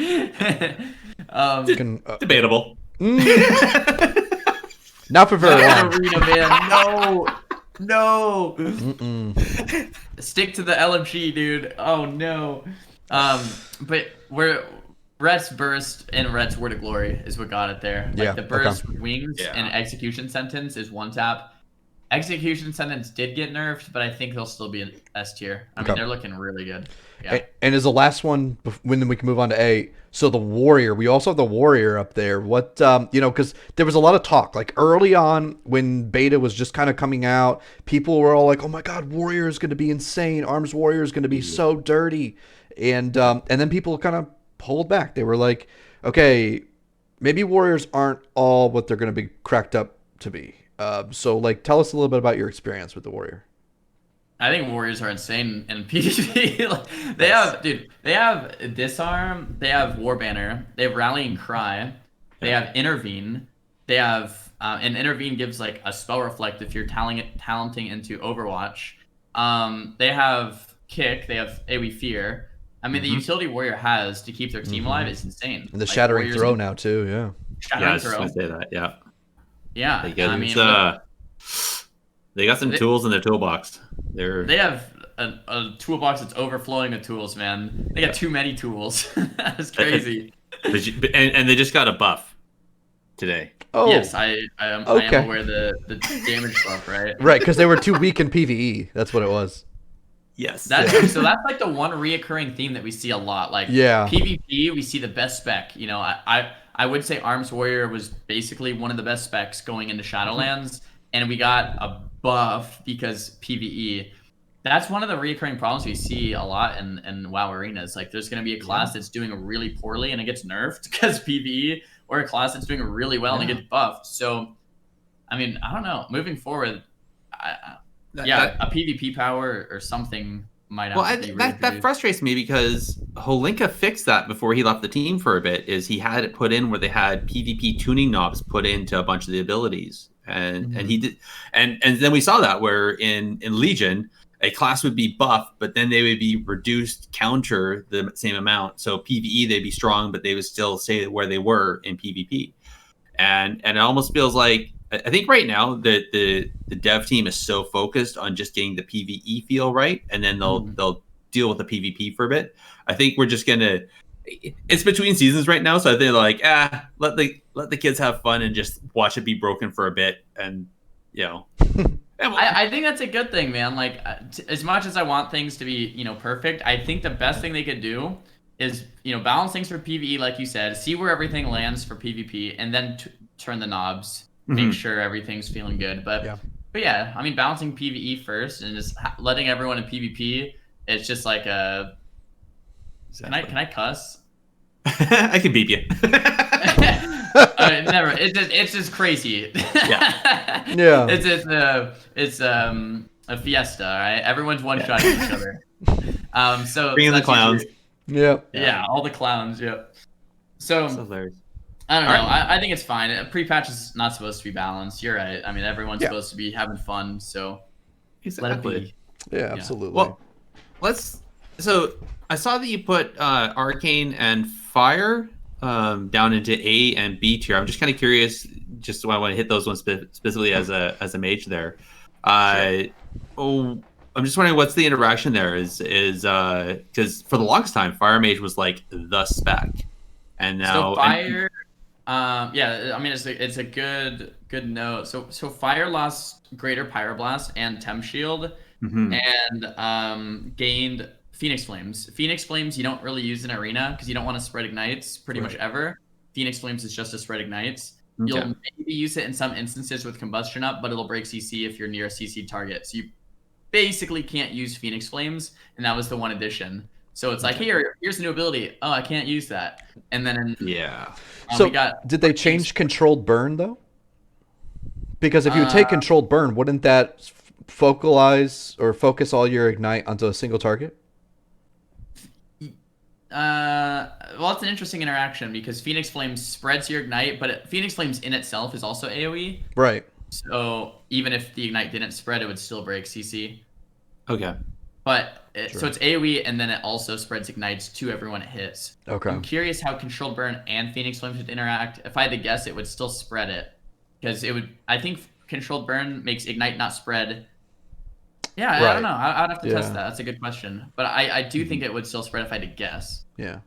Debatable. Not for very long. Arena, man. No. Stick to the LMG, dude. Oh no. But Rets Burst and Rets Word of Glory is what got it there. Like the Burst Wings and Execution Sentence is one tap. Execution Sentence did get nerfed, but I think they'll still be in S tier. I mean, they're looking really good. Yeah. And as the last one, when we can move on to A, so the Warrior, we also have the Warrior up there. What, because there was a lot of talk, like early on when beta was just kind of coming out, people were all like, oh my God, Warrior is going to be insane. Arms Warrior is going to be so dirty. And then people kind of pulled back. They were like, okay, maybe Warriors aren't all what they're going to be cracked up to be. So like, tell us a little bit about your experience with the Warrior. I think Warriors are insane in PvP. They have Disarm, they have Warbanner, they have Rallying Cry, they have Intervene, they have and Intervene gives like a spell reflect if you're talenting into Overwatch. They have Kick, they have AoE Fear. I mean, the utility Warrior has to keep their team alive is insane. And the Shattering Throw now too, yeah. Shattering Throw. I was gonna say that, yeah. Yeah, they got some tools in their toolbox. They have a toolbox that's overflowing with tools, man. They got too many tools. That's crazy. And they just got a buff today. Oh, yes, I am aware of the damage buff, right? Right, because they were too weak in PvE. That's what it was. Yes. So that's like the one reoccurring theme that we see a lot. Like PvP, we see the best spec. You know, I would say Arms Warrior was basically one of the best specs going into Shadowlands, and we got a buff because PvE. That's one of the recurring problems we see a lot in WoW arenas. Like there's going to be a class that's doing really poorly and it gets nerfed because PvE, or a class that's doing really well and it gets buffed. So, I mean, I don't know. Moving forward, a PvP power or something might have to be that frustrates me because Holinka fixed that before he left the team for a bit. Is he had it put in where they had PvP tuning knobs put into a bunch of the abilities, and he did, and then we saw that where in Legion a class would be buffed, but then they would be reduced counter the same amount. So PvE they'd be strong, but they would still stay where they were in PvP, and it almost feels like. I think right now the dev team is so focused on just getting the PvE feel right, and then they'll deal with the PvP for a bit. I think we're just gonna. It's between seasons right now, so I think they're like, let the kids have fun and just watch it be broken for a bit, and I think that's a good thing, man. Like, as much as I want things to be, perfect, I think the best thing they could do is, balance things for PvE, like you said, see where everything lands for PvP, and then turn the knobs, make sure everything's feeling good. But yeah, I mean, balancing PvE first and just letting everyone in PvP, it's just like a. Exactly. Can I cuss? I can beep you. Never. It's just crazy. Yeah. It's a fiesta. All right, everyone's one shotting each other. So Bring in the clowns. Yeah, all the clowns. Yep. So hilarious. I don't know. I think it's fine. Pre-patch is not supposed to be balanced. You're right. I mean, everyone's supposed to be having fun. So let it be. Yeah, absolutely. Well, So I saw that you put Arcane and Fire down into A and B tier. I'm just kind of curious. Just why I want to hit those ones specifically as a mage there. I'm just wondering what's the interaction there is because for the longest time Fire Mage was like the spec, and now Fire. Yeah, I mean it's a good note. So Fire lost Greater Pyroblast and Temp Shield, and gained Phoenix Flames. Phoenix Flames you don't really use in Arena because you don't want to spread ignites pretty much ever. Phoenix Flames is just to spread ignites. Okay. You'll maybe use it in some instances with Combustion Up, but it'll break CC if you're near a CC target. So you basically can't use Phoenix Flames, and that was the one addition. So it's like, here's a new ability. Oh, I can't use that. And then so did they change controlled burn though? Because if you would take controlled burn, wouldn't that focus all your ignite onto a single target? Well, it's an interesting interaction because Phoenix Flames spreads your ignite, but Phoenix Flames in itself is also AoE. Right. So even if the ignite didn't spread, it would still break CC. Okay. But so it's AoE, and then it also spreads ignites to everyone it hits. Okay. I'm curious how Controlled Burn and Phoenix Flames would interact. If I had to guess, it would still spread it because it would. I think Controlled Burn makes ignite not spread. Yeah, I don't know. I'd have to test that. That's a good question. But I do think it would still spread if I had to guess. Yeah.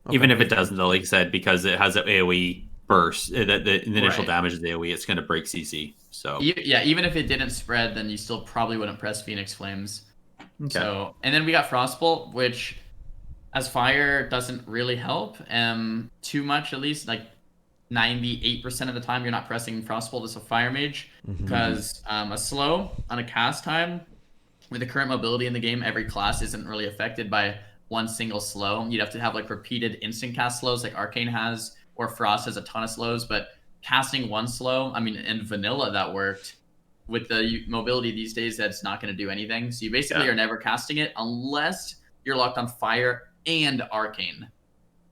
Okay. Even if it doesn't, though, like you said, because it has an AoE burst, the initial damage is AoE, it's going to break CC. So yeah, even if it didn't spread, then you still probably wouldn't press Phoenix Flames. Okay. So, and then we got Frostbolt, which as fire doesn't really help too much, at least like 98% of the time you're not pressing Frostbolt as a fire mage because a slow on a cast time with the current mobility in the game, every class isn't really affected by one single slow. You'd have to have like repeated instant cast slows like Arcane has, or Frost has a ton of slows, but casting one slow, I mean, in vanilla that worked. With the mobility these days, that's not going to do anything. So you basically are never casting it unless you're locked on Fire and Arcane.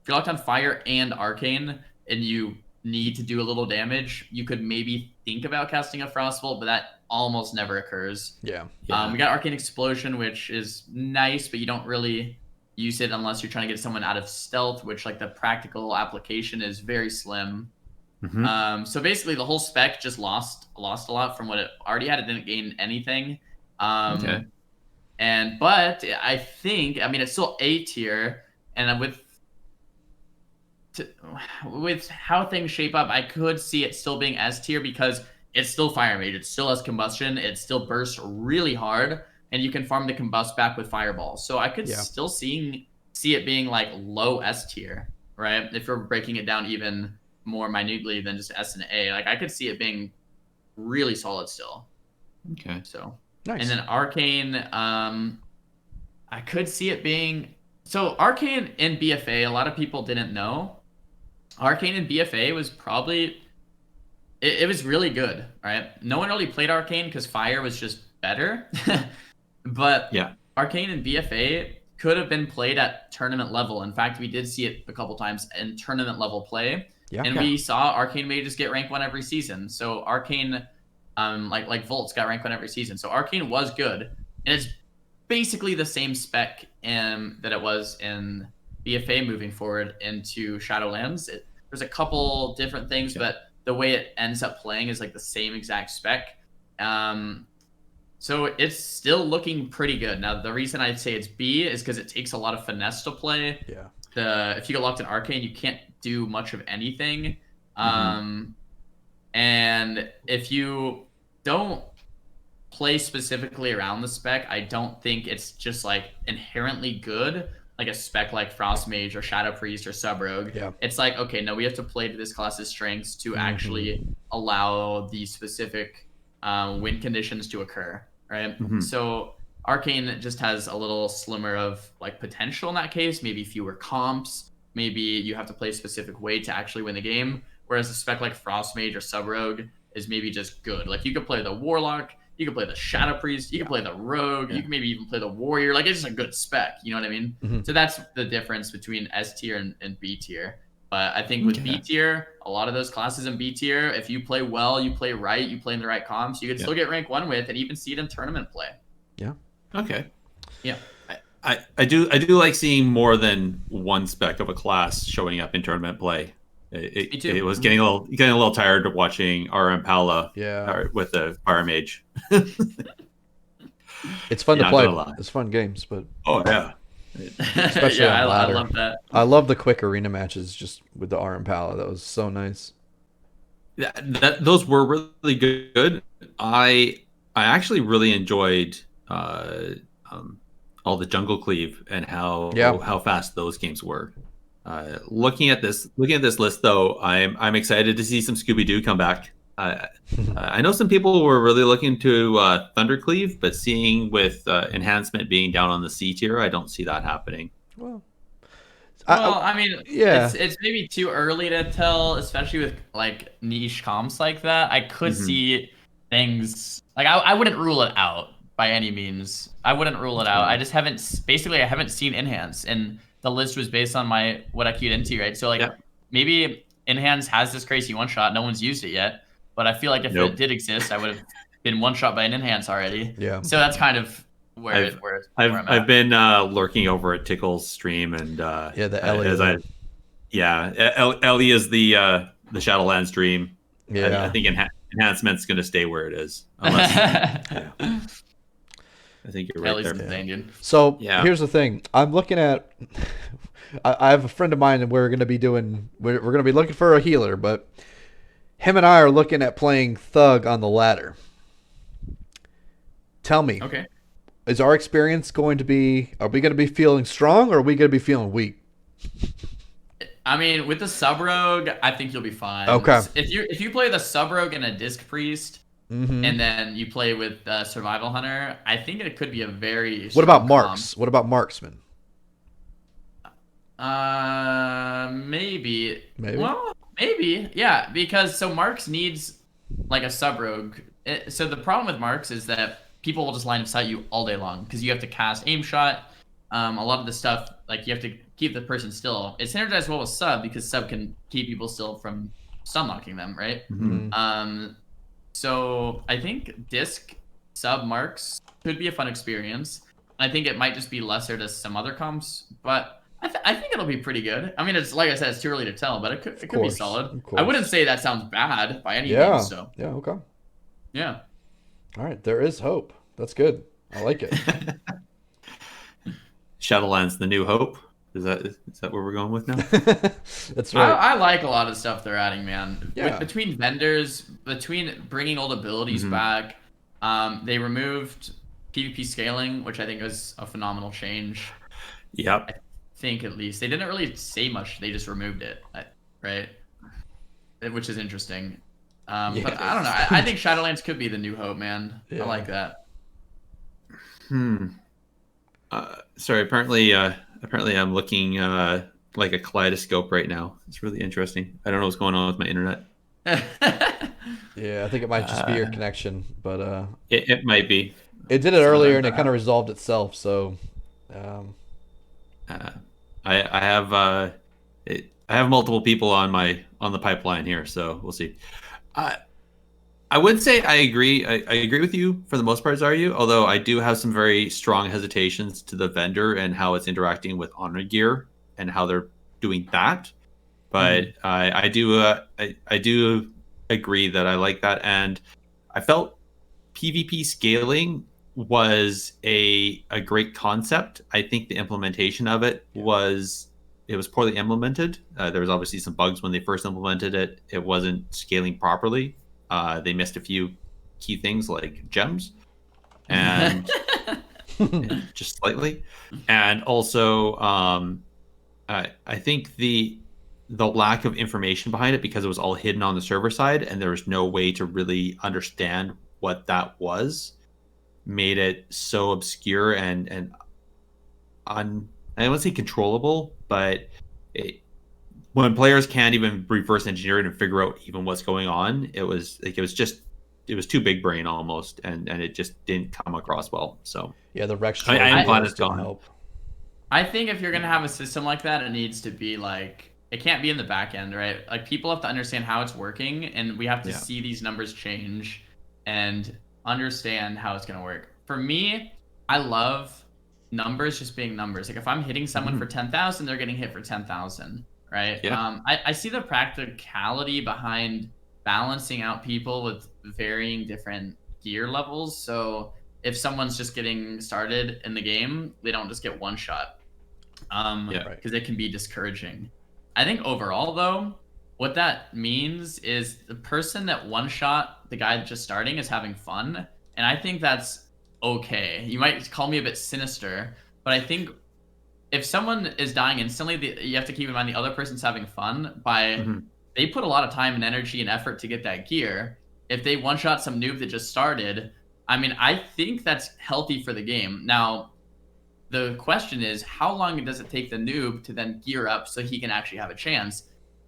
If you're locked on Fire and Arcane and you need to do a little damage, you could maybe think about casting a Frostbolt, but that almost never occurs. Yeah. We got Arcane Explosion, which is nice, but you don't really use it unless you're trying to get someone out of stealth, which like the practical application is very slim. So basically the whole spec just lost a lot from what it already had. It didn't gain anything. But I think, I mean, it's still A tier, and with how things shape up, I could see it still being S tier because it's still Fire Mage. It still has combustion. It still bursts really hard, and you can farm the combust back with Fireball. So I could still see it being like low S tier, right? If we're breaking it down even more minutely than just S and A, like I could see it being really solid still. Okay. So nice. And then Arcane, I could see it being so Arcane in BFA. A lot of people didn't know Arcane in BFA was probably it was really good, right? No one really played Arcane because Fire was just better, but Arcane in BFA could have been played at tournament level. In fact, we did see it a couple times in tournament level play. We saw Arcane mages get rank 1 every season. So Arcane, like Volts got rank 1 every season. So Arcane was good, and it's basically the same spec that it was in BFA moving forward into Shadowlands. There's a couple different things, but the way it ends up playing is like the same exact spec. So it's still looking pretty good. Now the reason I'd say it's B is because it takes a lot of finesse to play. If you get locked in Arcane, you can't do much of anything. And if you don't play specifically around the spec, I don't think it's just like inherently good, like a spec like Frost Mage or Shadow Priest or Sub Rogue. Yeah. It's like, okay, no, we have to play to this class's strengths to actually allow the specific win conditions to occur, right? So Arcane just has a little slimmer of like potential in that case, maybe fewer comps, maybe you have to play a specific way to actually win the game, whereas a spec like Frost Mage or Sub Rogue is maybe just good. Like you could play the Warlock, you can play the Shadow Priest, you can play the Rogue, you can maybe even play the Warrior. Like it's just a good spec, you know what I mean? So that's the difference between S tier and B tier. But I think with B tier, a lot of those classes in B tier, if you play well, you play right, you play in the right comps, you can still get rank 1 with and even see it in tournament play. Yeah. Okay. Yeah. I do like seeing more than one spec of a class showing up in tournament play. It was getting a little tired of watching RM Pala with the Fire Mage. It's fun to play. It's fun games, but especially on ladder. I love that. I love the quick arena matches just with the RM Pala. That was so nice. Those were really good. I actually really enjoyed all the jungle cleave and how fast those games were. Looking at this list though, I'm excited to see some Scooby-Doo come back. I know some people were really looking to Thundercleave, but seeing with enhancement being down on the C tier, I don't see that happening. Well, I mean, it's maybe too early to tell, especially with like niche comps like that. I could see things like I wouldn't rule it out by any means. I wouldn't rule it out. I just haven't seen enhance, and the list was based on what I queued into, right? So like maybe enhance has this crazy one shot. No one's used it yet, but I feel like if it did exist, I would have been one shot by an enhance already. Yeah. So that's kind of where I'm at. I've been lurking over at Tickle's stream, and the Ellie. Ellie is the Shadowlands dream. Yeah. I think enhancement's going to stay where it is, unless. I think you're right there. So here's the thing. I'm looking at. I have a friend of mine, and we're going to be looking for a healer, but him and I are looking at playing Thug on the ladder. Tell me, is our experience going to be? Are we going to be feeling strong, or are we going to be feeling weak? I mean, with the Sub Rogue, I think you'll be fine. Okay. If you play the Sub Rogue and a Disc Priest. And then you play with Survival Hunter, I think it could be a very. What about Marks? What about Marksman? Maybe. Well, maybe. Yeah, because Marks needs like a Sub Rogue. So the problem with Marks is that people will just line of sight you all day long because you have to cast aim shot. A lot of the stuff, like you have to keep the person still. It's synergized well with Sub because Sub can keep people still from stun locking them, right? So I think Disc Sub Marks could be a fun experience. I think it might just be lesser to some other comps, but I think it'll be pretty good. I mean, it's like I said, it's too early to tell, but it could be solid. I wouldn't say that sounds bad by any means. So okay. Yeah. All right, there is hope. That's good. I like it. Shadowlands, the new hope. Is that where we're going with now? That's right. I like a lot of the stuff they're adding, man. Between vendors, between bringing old abilities back, they removed PvP scaling, which I think was a phenomenal change. Yep. I think at least they didn't really say much. They just removed it, right? Which is interesting. But I don't know. I think Shadowlands could be the new hope, man. I like that. Sorry. Apparently, I'm looking like a kaleidoscope right now. It's really interesting. I don't know what's going on with my internet. Yeah, I think it might just be your connection, but it might be. It did it earlier, and it kind of resolved itself. So, I have multiple people on the pipeline here, so we'll see. I would say I agree. I agree with you for the most part, Xaryu, although I do have some very strong hesitations to the vendor and how it's interacting with Honor Gear and how they're doing that. But I do agree that I like that, and I felt PvP scaling was a great concept. I think the implementation of it was poorly implemented. There was obviously some bugs when they first implemented it. It wasn't scaling properly. They missed a few key things like gems. and just slightly. And also, I think the lack of information behind it, because it was all hidden on the server side and there was no way to really understand what that was, made it so obscure and I don't want to say controllable, but when players can't even reverse engineer it and figure out even what's going on, it was too big brain almost, and it just didn't come across well. So Yeah, the Rex I am glad it's didn't gone. help. I think if you're gonna have a system like that, it needs to be like, it can't be in the back end, right? Like, people have to understand how it's working, and we have to see these numbers change and understand how it's gonna work. For me, I love numbers just being numbers. Like, if I'm hitting someone for 10,000, they're getting hit for 10,000, right? Yeah. I see the practicality behind balancing out people with varying different gear levels. So if someone's just getting started in the game, they don't just get one shot. Because it can be discouraging. I think overall, though, what that means is the person that one shot the guy just starting is having fun, and I think that's okay. You might call me a bit sinister, but I think if someone is dying instantly, you have to keep in mind the other person's having fun by they put a lot of time and energy and effort to get that gear. If they one shot some noob that just started, I mean, I think that's healthy for the game. Now, the question is, how long does it take the noob to then gear up so he can actually have a chance?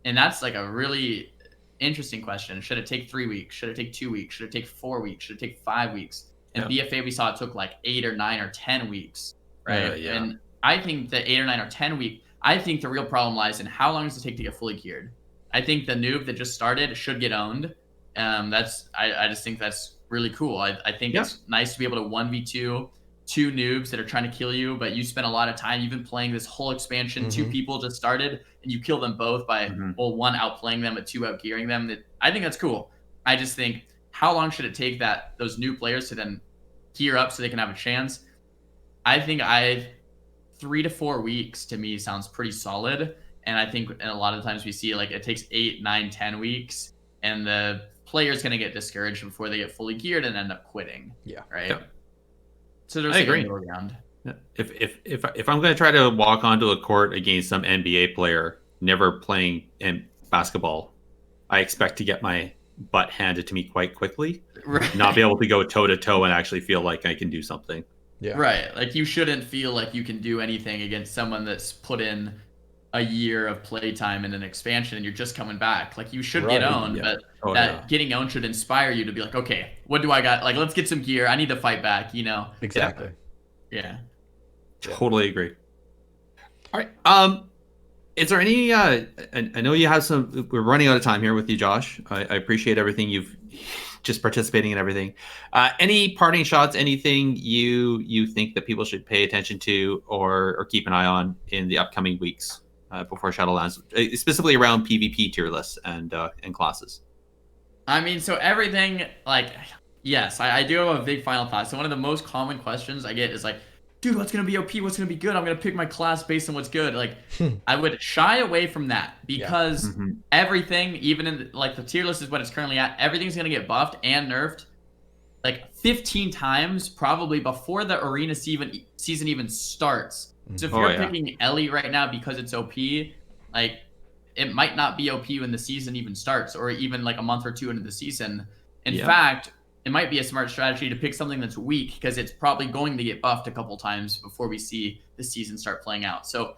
And that's like a really interesting question. Should it take 3 weeks? Should it take 2 weeks? Should it take 4 weeks? Should it take 5 weeks? And BFA, we saw it took like 8 or 9 or 10 weeks, right? And I think the 8 or 9 or 10 week, I think the real problem lies in how long does it take to get fully geared? I think the noob that just started should get owned. I just think that's really cool. I think it's nice to be able to 1v2 two noobs that are trying to kill you, but you spent a lot of time. You've been playing this whole expansion. 2 people just started, and you kill them both by one outplaying them, and 2 outgearing them. I think that's cool. I just think, how long should it take those new players to then gear up so they can have a chance? I think 3 to 4 weeks to me sounds pretty solid, and I think a lot of times we see like it takes 8, 9, 10 weeks, and the player's going to get discouraged before they get fully geared and end up quitting. Yeah. Right. Yeah. So there's I like agree. a middle ground. If I'm going to try to walk onto a court against some NBA player never playing basketball, I expect to get my butt handed to me quite quickly. Right. Not be able to go toe to toe and actually feel like I can do something. Yeah. Right. Like, you shouldn't feel like you can do anything against someone that's put in a year of playtime in an expansion and you're just coming back. Like, you should get owned, but getting owned should inspire you to be like, okay, what do I got? Like, let's get some gear. I need to fight back, you know? Exactly. Yeah. Totally agree. All right. Is there any, I know you have some, we're running out of time here with you, Josh. I appreciate everything you've just participating in everything. Any parting shots, anything you think that people should pay attention to or keep an eye on in the upcoming weeks before Shadowlands, specifically around PvP tier lists and classes? I mean, so everything, like, yes, I do have a big final class. So one of the most common questions I get is like, dude, what's going to be OP? What's going to be good? I'm going to pick my class based on what's good. Like, I would shy away from that because everything, even in like the tier list is what it's currently at, everything's going to get buffed and nerfed like 15 times probably before the arena season even starts. So if you're picking Ellie right now because it's OP, like, it might not be OP when the season even starts, or even like a month or 2 into the season. In fact, it might be a smart strategy to pick something that's weak because it's probably going to get buffed a couple times before we see the season start playing out. So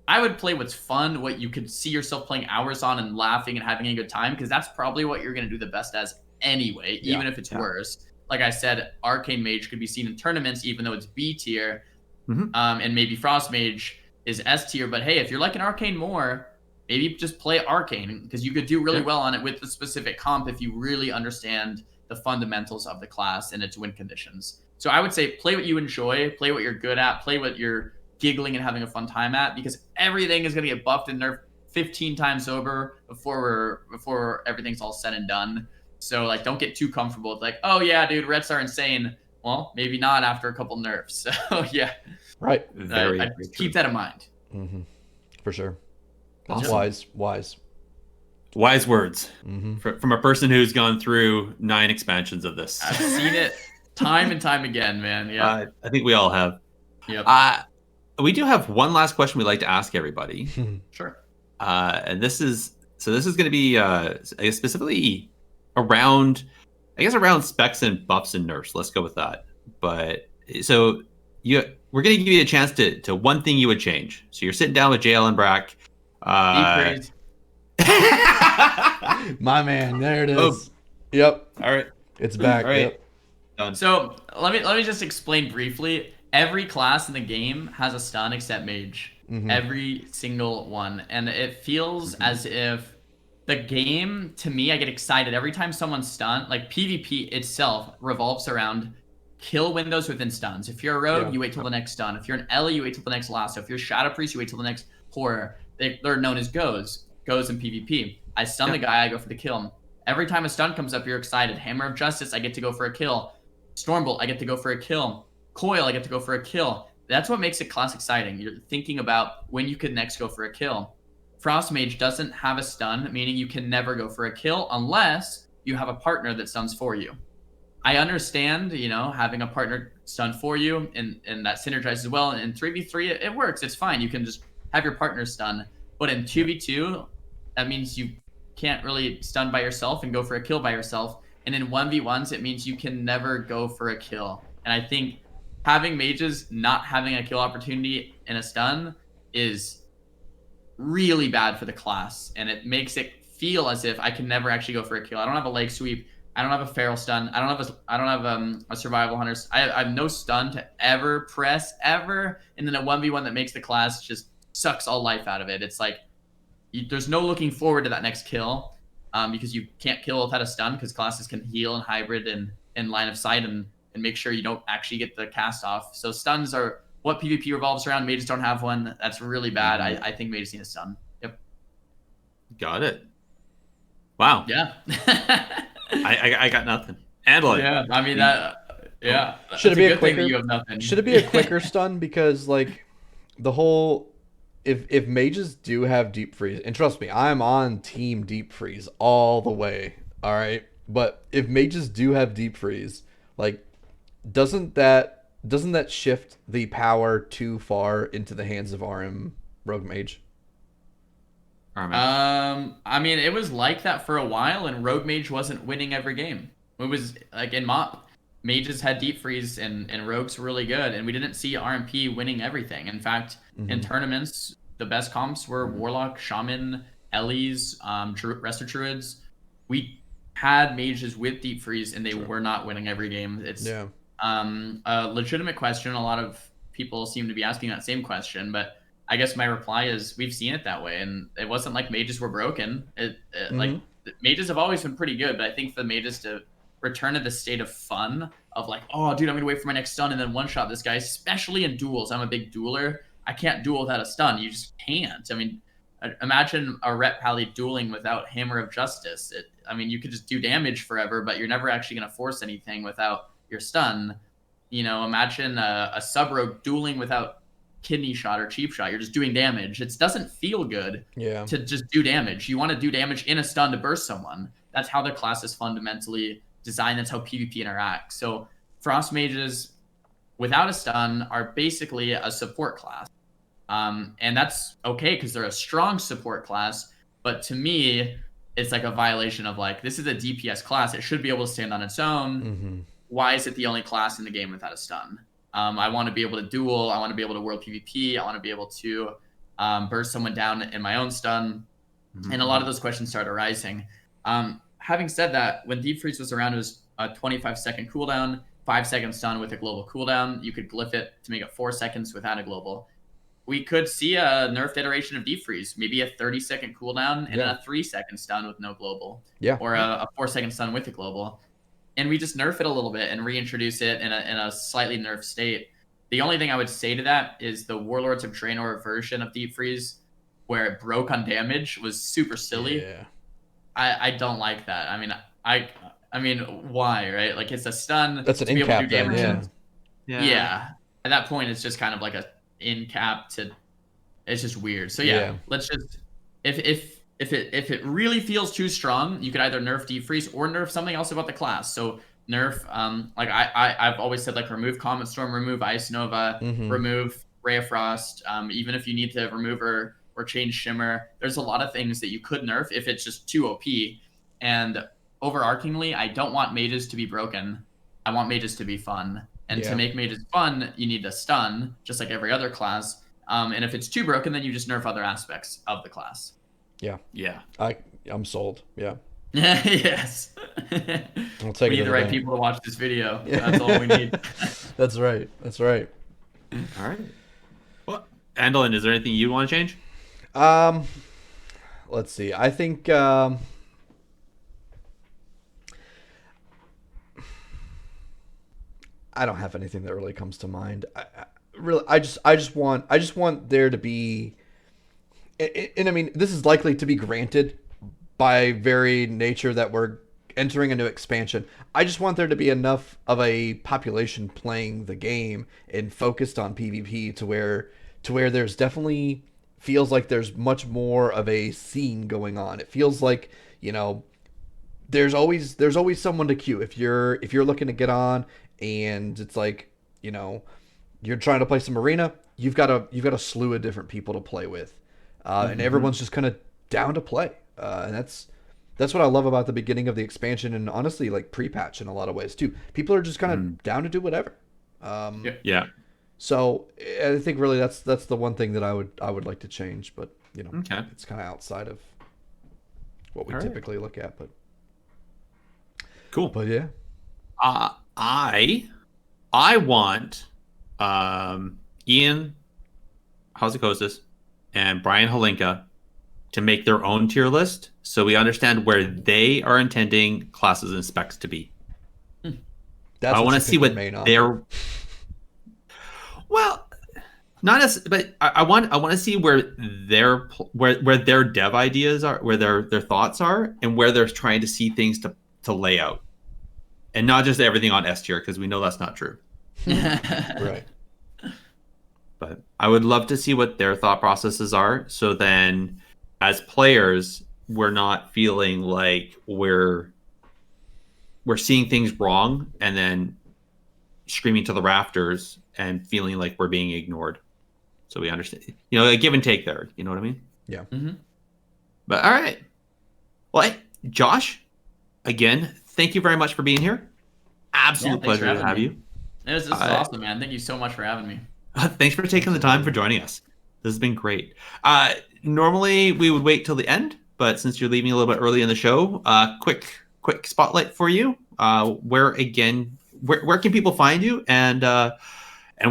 I would play what's fun, what you could see yourself playing hours on and laughing and having a good time, because that's probably what you're going to do the best as anyway, even if it's worse. Like I said, Arcane Mage could be seen in tournaments, even though it's B tier, and maybe Frost Mage is S tier. But hey, if you're liking Arcane more, maybe just play Arcane, because you could do really well on it with the specific comp if you really understand the fundamentals of the class and its win conditions. So I would say play what you enjoy, play what you're good at, play what you're giggling and having a fun time at, because everything is going to get buffed and nerfed 15 times over before everything's all said and done. So like, don't get too comfortable with like, oh yeah, dude, Rets are insane. Well, maybe not after a couple nerfs. So yeah. Right. I keep that in mind. For sure. That's Awesome. wise Words from a person who's gone through 9 expansions of this. I've seen it Time and time again, man. Yeah. I think we all have. Yep. We do have one last question we'd like to ask everybody. Sure. And this is going to be I guess specifically around specs and buffs and nerfs. Let's go with that. But so we're going to give you a chance to one thing you would change. So you're sitting down with JL and Brack. Deep freeze. My man, there it is. Oh. Yep, All right. it's back. All right. Yep. Done. So let me just explain briefly. Every class in the game has a stun except mage. Every single one, and it feels as if the game, to me, I get excited every time someone's stunned. Like PvP itself revolves around kill windows within stuns. If you're a rogue, you wait till the next stun. If you're an Ellie, you wait till the next lasso. If you're Shadow Priest, you wait till the next horror. They're known as goes in PvP. I stun the guy, I go for the kill. Every time a stun comes up, you're excited. Hammer of Justice, I get to go for a kill. Stormbolt, I get to go for a kill. Coil, I get to go for a kill. That's what makes it class exciting. You're thinking about when you could next go for a kill. Frost Mage doesn't have a stun, meaning you can never go for a kill unless you have a partner that stuns for you. I understand, having a partner stun for you and that synergizes well. And in 3v3, it works. It's fine. You can just have your partner stun. But in 2v2, that means you can't really stun by yourself and go for a kill by yourself. And in 1v1s, it means you can never go for a kill. And I think having mages not having a kill opportunity in a stun is really bad for the class. And it makes it feel as if I can never actually go for a kill. I don't have a leg sweep. I don't have a feral stun. I don't have a survival hunter. I have no stun to ever press ever. And then a 1v1 that makes the class just sucks all life out of it. It's like there's no looking forward to that next kill because you can't kill without a stun because classes can heal and hybrid and line of sight and make sure you don't actually get the cast off. So stuns are what PvP revolves around. Mages don't have one. That's really bad. I think mages need a stun. Yep. Got it. Wow. Yeah. I got nothing. Andallyn. Yeah. I mean that. Yeah. Should it be a good thing quicker? that you have nothing. Should it be a quicker stun? Because like the whole, if mages do have deep freeze, and trust me, I'm on team deep freeze all the way. All right, but if mages do have deep freeze, like doesn't that shift the power too far into the hands of RM rogue mage? I mean, it was like that for a while, and rogue mage wasn't winning every game. It was like in MOP, mages had deep freeze, and rogues were really good, and we didn't see RMP winning everything. In fact, in tournaments, the best comps were Warlock, Shaman, Ellies, Resto Druids. We had mages with deep freeze, and they were not winning every game. It's a legitimate question. A lot of people seem to be asking that same question, but I guess my reply is we've seen it that way, and it wasn't like mages were broken. Like mages have always been pretty good, but I think for the mages to return to the state of fun of like, oh, dude, I'm gonna wait for my next stun and then one shot this guy, especially in duels. I'm a big dueler. I can't duel without a stun. You just can't. I mean, imagine a Ret Pally dueling without Hammer of Justice. You could just do damage forever, but you're never actually gonna force anything without your stun. Imagine a sub rogue dueling without kidney shot or cheap shot. You're just doing damage. It doesn't feel good to just do damage. You want to do damage in a stun to burst someone. That's how the class is fundamentally designed. That's how PvP interacts. So Frost Mages without a stun are basically a support class. And that's okay because they're a strong support class. But to me, it's like a violation of like, this is a DPS class. It should be able to stand on its own. Why is it the only class in the game without a stun? I want to be able to duel. I want to be able to world PvP. I want to be able to burst someone down in my own stun. And a lot of those questions start arising. Having said that, when Deep Freeze was around, it was a 25-second cooldown, 5-second stun with a global cooldown. You could glyph it to make it 4 seconds without a global. We could see a nerfed iteration of Deep Freeze, maybe a 30-second cooldown and a 3-second stun with no global. Or a 4-second stun with a global. And we just nerf it a little bit and reintroduce it in a slightly nerfed state. The only thing I would say to that is the Warlords of Draenor version of Deep Freeze, where it broke on damage, was super silly. I don't like that. I mean, why, right? Like, it's a stun. That's an to be able to do in-cap damage. then, Yeah. At that point, it's just kind of like a in-cap to. It's just weird. So let's just if it really feels too strong, you could either nerf Deep Freeze or nerf something else about the class. So nerf. Like I've always said, like remove Comet Storm, remove Ice Nova, remove Ray of Frost. Even if you need to remove or change Shimmer, there's a lot of things that you could nerf if it's just too OP. And overarchingly, I don't want mages to be broken. I want mages to be fun. And to make mages fun, you need to stun, just like every other class. And if it's too broken, then you just nerf other aspects of the class. Yeah. Yeah. I'm sold. Yeah. Yes. I'll take We need the right people to watch this video. That's all we need. That's right. That's right. All right. Well, Andallyn, is there anything you want to change? Let's see. I think I don't have anything that really comes to mind. I just want there to be, and I mean, this is likely to be granted by very nature that we're entering a new expansion. I just want there to be enough of a population playing the game and focused on PvP to where there's definitely feels like there's much more of a scene going on. It feels like, you know, there's always someone to queue if you're looking to get on, and it's like, you know, you're trying to play some arena, you've got a slew of different people to play with, and everyone's just kind of down to play, and that's what I love about the beginning of the expansion, and honestly, like pre-patch in a lot of ways too. People are just kind of down to do whatever. Yeah. So I think really that's the one thing that I would like to change, but you know, it's kind of outside of what we typically look at. But cool. But yeah, I want Ian Hauzakostas and Brian Holinka to make their own tier list, so we understand where they are intending classes and specs to be. I want to see what their not as, but I want to see where their dev ideas are, where their thoughts are, and where they're trying to see things to lay out, and not just everything on S tier, because we know that's not true. right. But I would love to see what their thought processes are, so then as players, we're not feeling like we're seeing things wrong and then screaming to the rafters and feeling like we're being ignored. So we understand, you know, a give and take there. You know what I mean? Yeah. But all right. Well, hey, Josh, again, thank you very much for being here. Absolute pleasure to have you. This is awesome, man. Thank you so much for having me. Thanks for taking the time for joining us. This has been great. Normally we would wait till the end, but since you're leaving a little bit early in the show, quick spotlight for you. Where can people find you, and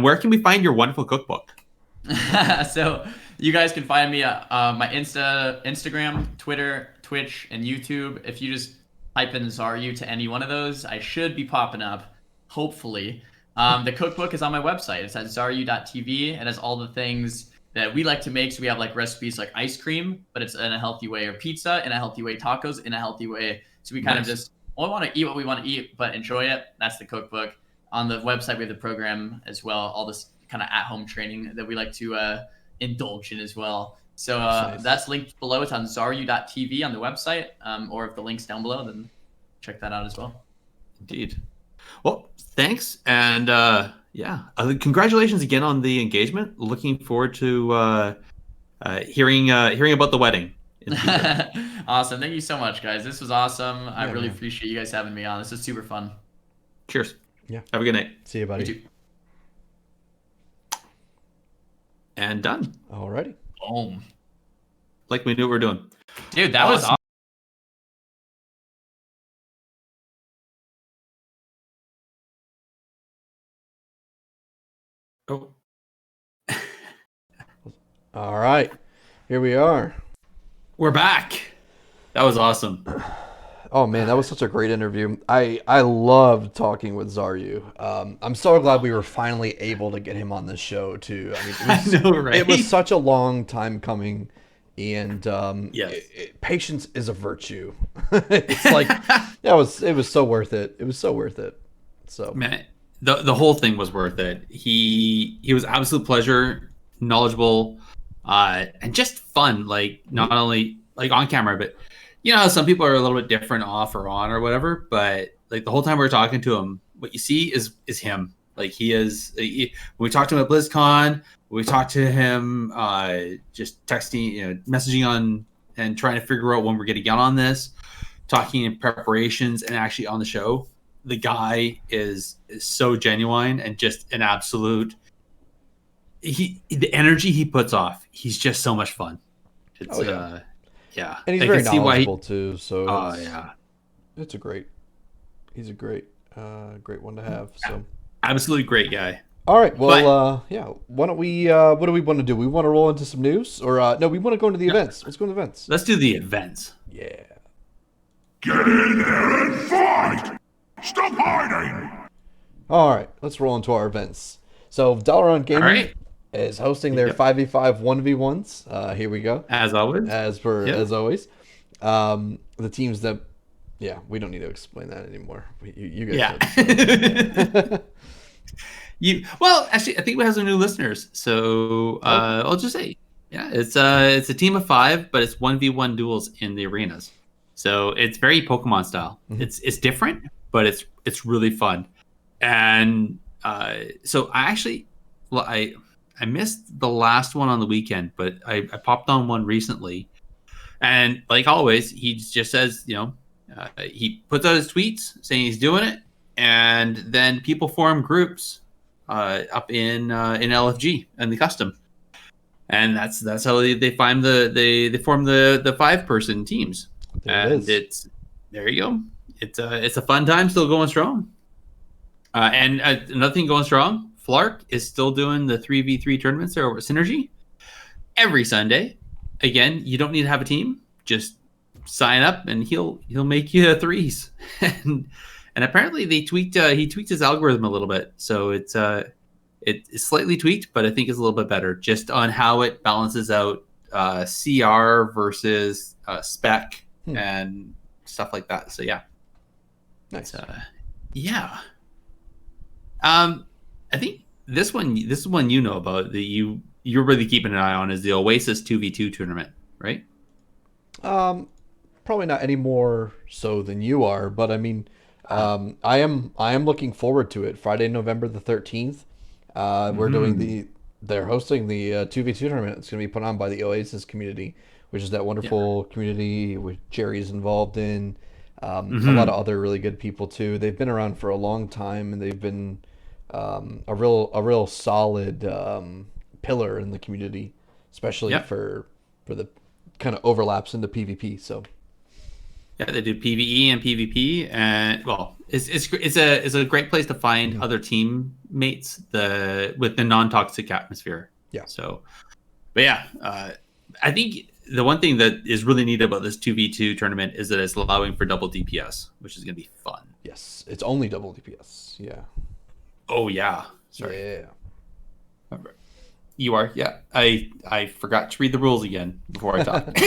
where can we find your wonderful cookbook? So you guys can find me at my Instagram, Twitter, Twitch, and YouTube. If you just type in Xaryu to any one of those, I should be popping up, hopefully. The cookbook is on my website. It's at xaryu.tv, and has all the things that we like to make. So we have like recipes like ice cream, but it's in a healthy way, or pizza in a healthy way, tacos in a healthy way. So we kind of just we want to eat what we want to eat, but enjoy it. That's the cookbook. On the website, we have the program as well, all this kind of at-home training that we like to indulge in as well. So that's linked below. It's on xaryu.tv on the website, or if the link's down below, then check that out as well. Indeed. Well, thanks, and congratulations again on the engagement. Looking forward to hearing about the wedding. Awesome. Thank you so much, guys. This was awesome. I really appreciate you guys having me on. This is super fun. Cheers. Yeah. Have a good night. See you, buddy. You too. And done. Alrighty. Boom. Like we knew what we were doing. Dude, that was awesome. Oh. All right. Here we are. We're back. That was awesome. Oh man, that was such a great interview. I loved talking with Xaryu. I'm so glad we were finally able to get him on this show too. I mean, it was such a long time coming, and patience is a virtue. It's like it was so worth it. It was so worth it. So man, the whole thing was worth it. He was absolute pleasure, knowledgeable, and just fun. Like not only like on camera, but you know, some people are a little bit different off or on or whatever, but like the whole time we're talking to him, what you see is him. Like when we talked to him at BlizzCon, we talked to him just texting, messaging on and trying to figure out when we're getting out on this, talking in preparations and actually on the show. The guy is so genuine and just an absolute. The energy he puts off, he's just so much fun. It's yeah, and he's very knowledgeable too. So he's a great one to have. So absolutely great guy. All right, well, why don't we? What do we want to do? We want to roll into some news, or no? We want to go into the events. Let's go to the events. Let's do the events. Yeah. Get in there and fight! Stop hiding! All right, let's roll into our events. So Dalaran Gaming is hosting their 5v5 1v1s. Here we go. As always. As always. The teams that, we don't need to explain that anymore. You guys. Well, actually, I think we have some new listeners. So I'll just say, it's a team of 5, but it's 1v1 duels in the arenas. So it's very Pokemon style. Mm-hmm. It's different, but it's really fun. And so I missed the last one on the weekend, but I popped on one recently. And like always, he just says, he puts out his tweets saying he's doing it, and then people form groups up in LFG and the custom, and that's how they find they form the 5-person teams. There you go. It's a fun time, still going strong. And another thing going strong, Flark is still doing the 3v3 tournaments there over at Synergy every Sunday. Again, you don't need to have a team; just sign up, and he'll make you threes. and apparently he tweaked his algorithm a little bit, so it's slightly tweaked, but I think it's a little bit better just on how it balances out CR versus spec and stuff like that. So yeah, nice. I think this is one you know about that you're really keeping an eye on is the Oasis 2v2 tournament, right? Probably not any more so than you are, but I mean, I am looking forward to it. Friday, November the 13th. They're hosting the 2v2 tournament. It's going to be put on by the Oasis community, which is that wonderful community which Jerry's involved in. A lot of other really good people too. They've been around for a long time, and they've been a real solid pillar in the community, especially for the kind of overlaps into PvP. So they do PvE and PvP, and it's a great place to find other teammates with the non-toxic atmosphere. Yeah. So, but I think the one thing that is really neat about this 2v2 tournament is that it's allowing for double DPS, which is going to be fun. Yes, it's only double DPS. Yeah. Oh yeah. Sorry. Yeah. You are. Yeah. I forgot to read the rules again before I talk.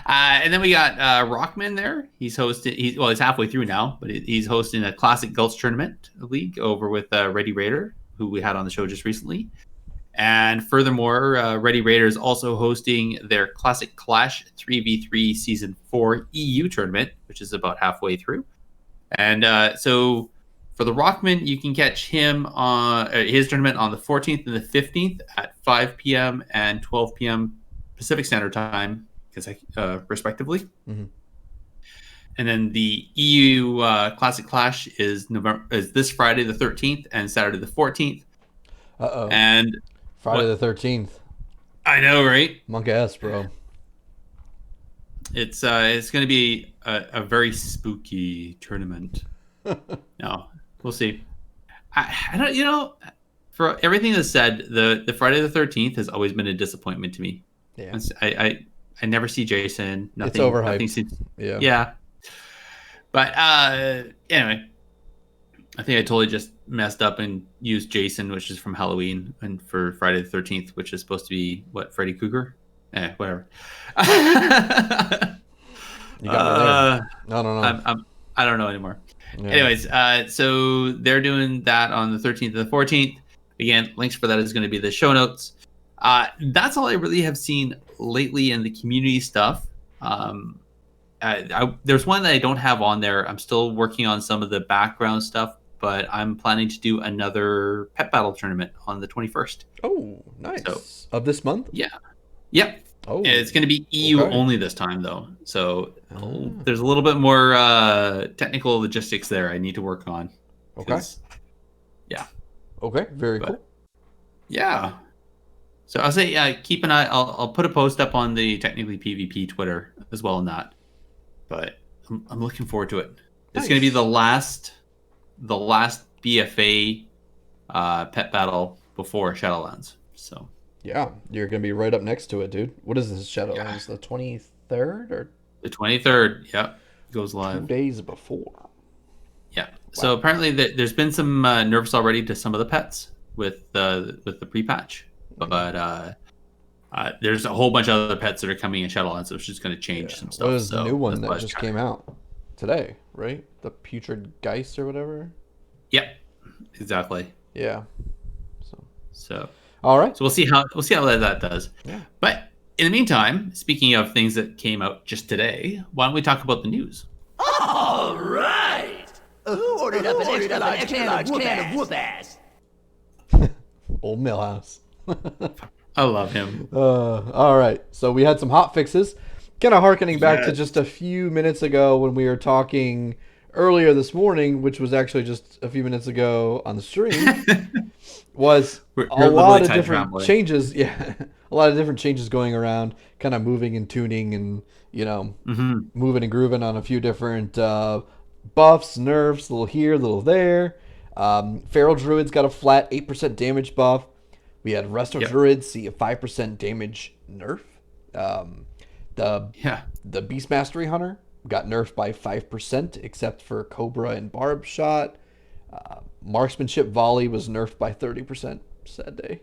And then we got Rockman there. He's halfway through now, but he's hosting a Classic Gulch Tournament League over with Ready Raider, who we had on the show just recently. And furthermore, Ready Raider is also hosting their Classic Clash 3v3 Season 4 EU tournament, which is about halfway through. And so for the Rockman, you can catch him on his tournament on the 14th and the 15th at 5 p.m. and 12 p.m. Pacific Standard Time, respectively. Mm-hmm. And then the EU Classic Clash is this Friday the 13th and Saturday the 14th. And Friday the 13th. I know, right? Monk ass, bro. It's going to be a very spooky tournament. No, we'll see. I don't, for everything that's said, the Friday the 13th has always been a disappointment to me. Yeah. I never see Jason. Nothing. It's overhyped. Yeah. But anyway, I think I totally just messed up and used Jason, which is from Halloween, and for Friday the 13th, which is supposed to be Freddy Krueger. Whatever. You got me there. I don't know. I don't know anymore. Yeah. Anyways, so they're doing that on the 13th and the 14th. Again, links for that is going to be the show notes. That's all I really have seen lately in the community stuff. there's one that I don't have on there. I'm still working on some of the background stuff, but I'm planning to do another pet battle tournament on the 21st. Oh, nice. So, of this month? Yeah. Yep. Oh, And it's going to be EU okay. only this time, though. So Oh. there's a little bit more technical logistics there I need to work on. Okay. Yeah. Okay. Very cool. Yeah. So I'll say, keep an eye. I'll put a post up on the Technically PvP Twitter as well on that. But I'm looking forward to it. It's going to be the last BFA pet battle before Shadowlands. So. Yeah, you're gonna be right up next to it, dude. What is this Shadowlands? The 23rd or the 23rd? Yep, goes live 2 days before. Yeah. Wow. So apparently there's been some nerfs already to some of the pets with the pre-patch, but there's a whole bunch of other pets that are coming in Shadowlands, which is going to change some stuff. What is the new one that just came came out today? Right, the Putrid Geist or whatever. Yep, exactly. Yeah. So. All right. So we'll see how that does. Yeah. But in the meantime, speaking of things that came out just today, why don't we talk about the news? All right. Who ordered up an extra large can of whoop ass? Old Millhouse. I love him. All right. So we had some hot fixes. Kind of harkening back to just a few minutes ago when we were talking earlier this morning, which was actually just a few minutes ago on the stream. Was a lot of different changes. Yeah, a lot of different changes going around, kind of moving and tuning and, moving and grooving on a few different buffs, nerfs, a little here, a little there. Feral Druids got a flat 8% damage buff. We had Resto Druids see a 5% damage nerf. The Beast Mastery Hunter got nerfed by 5%, except for Cobra and Barb Shot. Marksmanship Volley was nerfed by 30%. Sad day.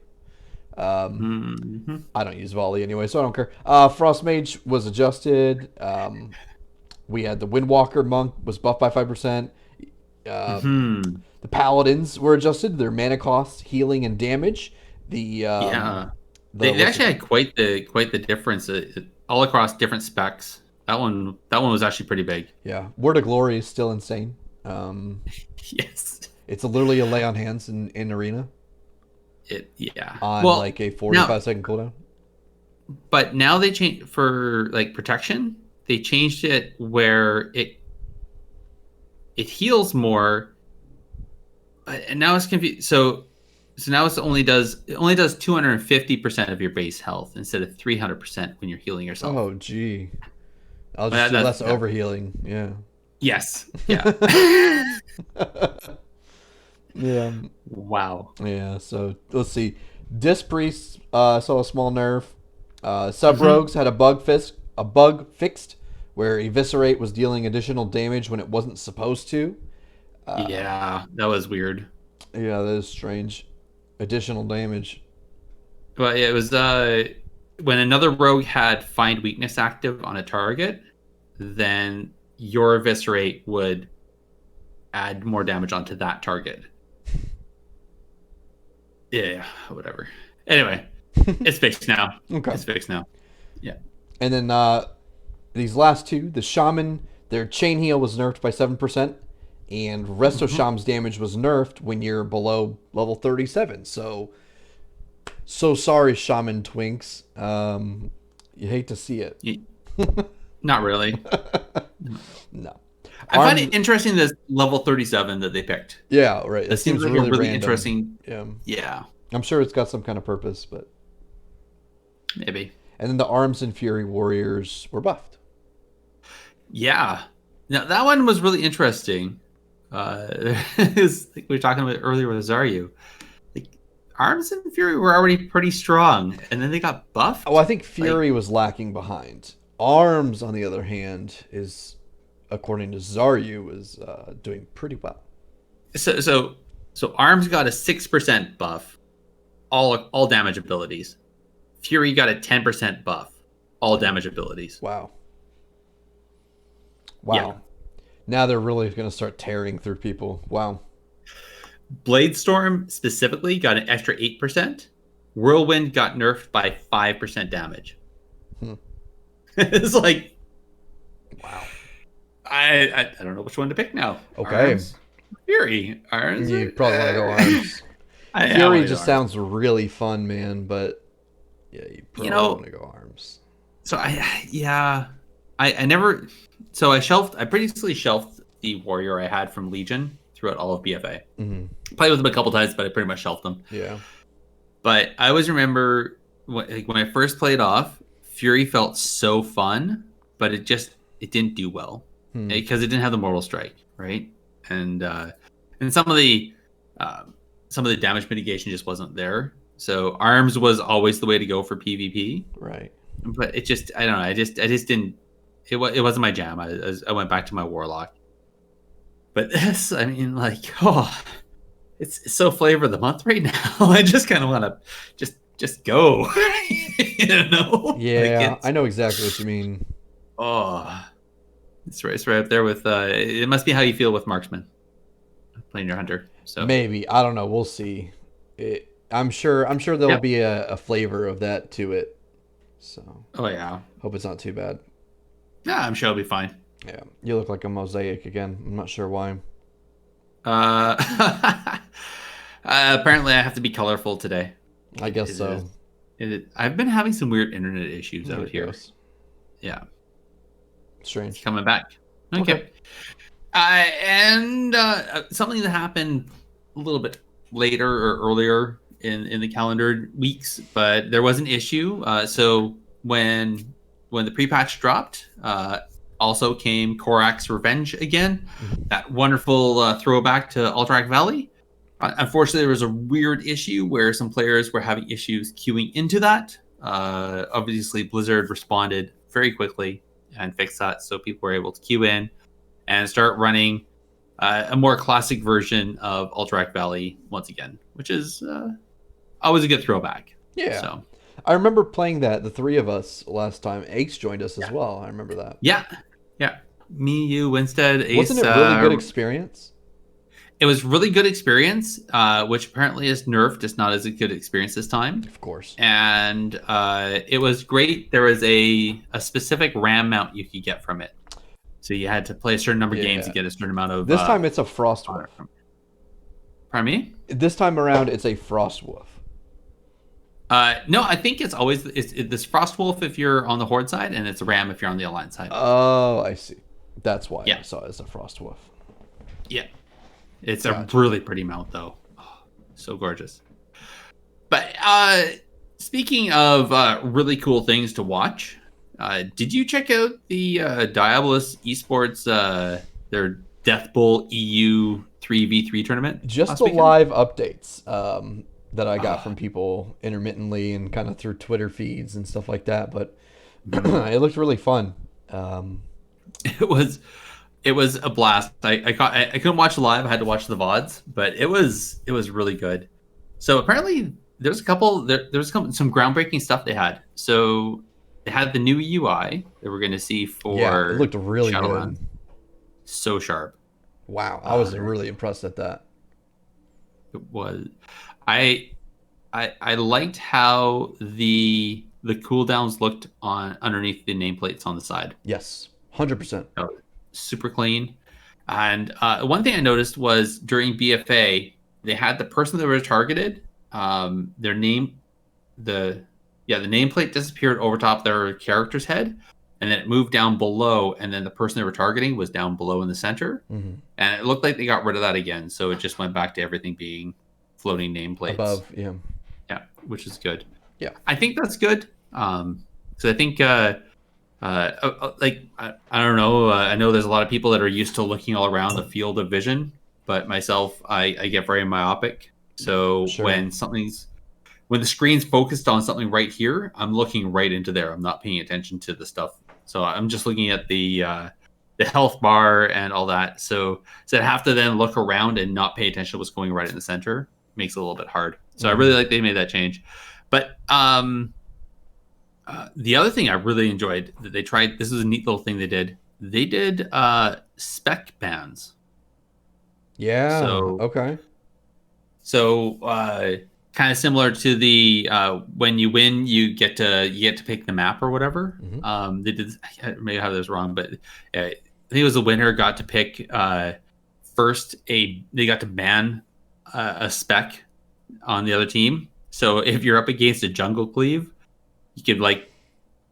I don't use Volley anyway, so I don't care. Frost Mage was adjusted. We had the Windwalker Monk was buffed by 5%. The Paladins were adjusted. Their mana cost, healing, and damage. They actually had quite the difference all across different specs. That one was actually pretty big. Yeah, Word of Glory is still insane. Yes. It's literally a lay on hands in arena. On like a 45-second cooldown. But now they changed for like protection. They changed it where it heals more, and now it's confused. So now it only does 250% of your base health instead of 300% when you're healing yourself. Oh gee, I'll just do less overhealing. Yeah. Yes. Yeah. Yeah. Wow. Yeah. So let's see. Disc Priests saw a small nerf. Sub Rogues had a bug fixed where Eviscerate was dealing additional damage when it wasn't supposed to. Yeah, that was weird. Yeah, that is strange. Additional damage. But it was when another rogue had Find Weakness active on a target, then your Eviscerate would add more damage onto that target. Yeah, whatever. Anyway, it's fixed now. Okay. It's fixed now. Yeah. And then these last two, the Shaman, their Chain Heal was nerfed by 7%, and Resto Sham's damage was nerfed when you're below level 37. So sorry, Shaman Twinks. You hate to see it. Not really. No. I find it interesting this level 37 that they picked. Yeah, right. It seems like really random. Interesting. Yeah. I'm sure it's got some kind of purpose, but maybe. And then the Arms and Fury Warriors were buffed. Yeah. Now that one was really interesting. Like we were talking about earlier with Xaryu. Like Arms and Fury were already pretty strong, and then they got buffed. Oh, I think Fury was lacking behind. Arms, on the other hand, is, according to Xaryu, is doing pretty well. So Arms got a 6% buff, all damage abilities. Fury got a 10% buff, all damage abilities. Wow. Yeah. Now they're really going to start tearing through people. Wow. Bladestorm specifically got an extra 8%. Whirlwind got nerfed by 5% damage. It's like, Wow. I don't know which one to pick now. Okay. Arms, Fury. Arms. You probably want to go arms. I Fury wanna go just arms. sounds really fun, man. But yeah, you probably want to go arms. So I never. So I previously shelved the warrior I had from Legion throughout all of BFA. Mm-hmm. Played with them a couple times, but I pretty much shelved them. Yeah. But I always remember when I first played off, Fury felt so fun, but it didn't do well because it didn't have the mortal strike, right? And some of the damage mitigation just wasn't there. So arms was always the way to go for PvP, Right. but it just I don't know. I just didn't. It wasn't my jam. I went back to my warlock. But this, I mean, like, it's so flavor of the month right now. I just kind of want to just go, you know? Yeah, Like I know exactly what you mean. It's right up there with. It must be how you feel with marksman, playing your hunter. So Maybe, I don't know. We'll see. I'm sure there'll Yep. be a flavor of that to it. So Oh yeah, hope it's not too bad. yeah. I'm sure it'll be fine. Yeah, you look like a mosaic again. I'm not sure why. Apparently, I have to be colorful today. I guess It so. I've been having some weird internet issues There out it here. goes. Yeah, it's Strange. coming back. Okay. Okay. And something that happened a little bit later or earlier in the calendar weeks, but there was an issue. So when the pre-patch dropped, also came Korak's Revenge again. That wonderful throwback to Alterac Valley. Unfortunately, there was a weird issue where some players were having issues queuing into that. Obviously, Blizzard responded very quickly and fixed that, so people were able to queue in and start running a more classic version of Alterac Valley once again, which is always a good throwback. Yeah. So I remember playing that, the three of us, last time. Ace joined us as well. I remember that. yeah. Me, you, Winstead, Ace. Wasn't it really good experience? It was really good experience, which apparently is nerfed. It's not as a good experience this time. Of course. And it was great. There was a specific RAM mount you could get from it. So you had to play a certain number of games to get a certain amount of... This time it's a Frost Wolf. Pardon me? This time around it's a Frost Wolf. No, I think it's always... It's this Frost Wolf if you're on the Horde side, and it's a Ram if you're on the Alliance side. Oh, I see. That's why Yeah. I saw it as a Frost Wolf. Yeah. It's Gotcha. a really pretty mount, though. Oh, so gorgeous. But speaking of really cool things to watch, did you check out the Diabolus Esports, their Death Bowl EU 3v3 tournament? Just last the weekend? live updates that I got from people intermittently and kind of through Twitter feeds and stuff like that. But it looked really fun. It was a blast. I couldn't watch it live. I had to watch the VODs, but it was really good. So apparently there's some groundbreaking stuff they had. So they had the new UI that we're going to see for Yeah, it looked really Shadowlands. good. So sharp. Wow, I was really impressed at that. It was. I liked how the cooldowns looked on underneath the nameplates on the side. Yes, 100%. Super clean. And one thing I noticed was during BFA, they had the person that was targeted, their name, the nameplate disappeared over top their character's head, and then it moved down below, and then the person they were targeting was down below in the center. Mm-hmm. And it looked like they got rid of that again, so it just went back to everything being floating nameplates. Above, yeah. Yeah, which is good. Yeah. I think that's good. So I think I don't know. I know there's a lot of people that are used to looking all around the field of vision, but myself, I get very myopic. So Sure. when the screen's focused on something right here, I'm looking right into there. I'm not paying attention to the stuff. So I'm just looking at the health bar and all that. So I have to then look around and not pay attention to what's going right in the center. Makes it a little bit hard. So I really like they made that change. But the other thing I really enjoyed that they tried, this is a neat little thing they did. They did spec bans. Yeah. So- Okay. So kind of similar to the when you win, you get to pick the map or whatever. They did. I may have this wrong, but I think it was the winner got to pick first. They got to ban a spec on the other team. So if you're up against a jungle cleave, you could like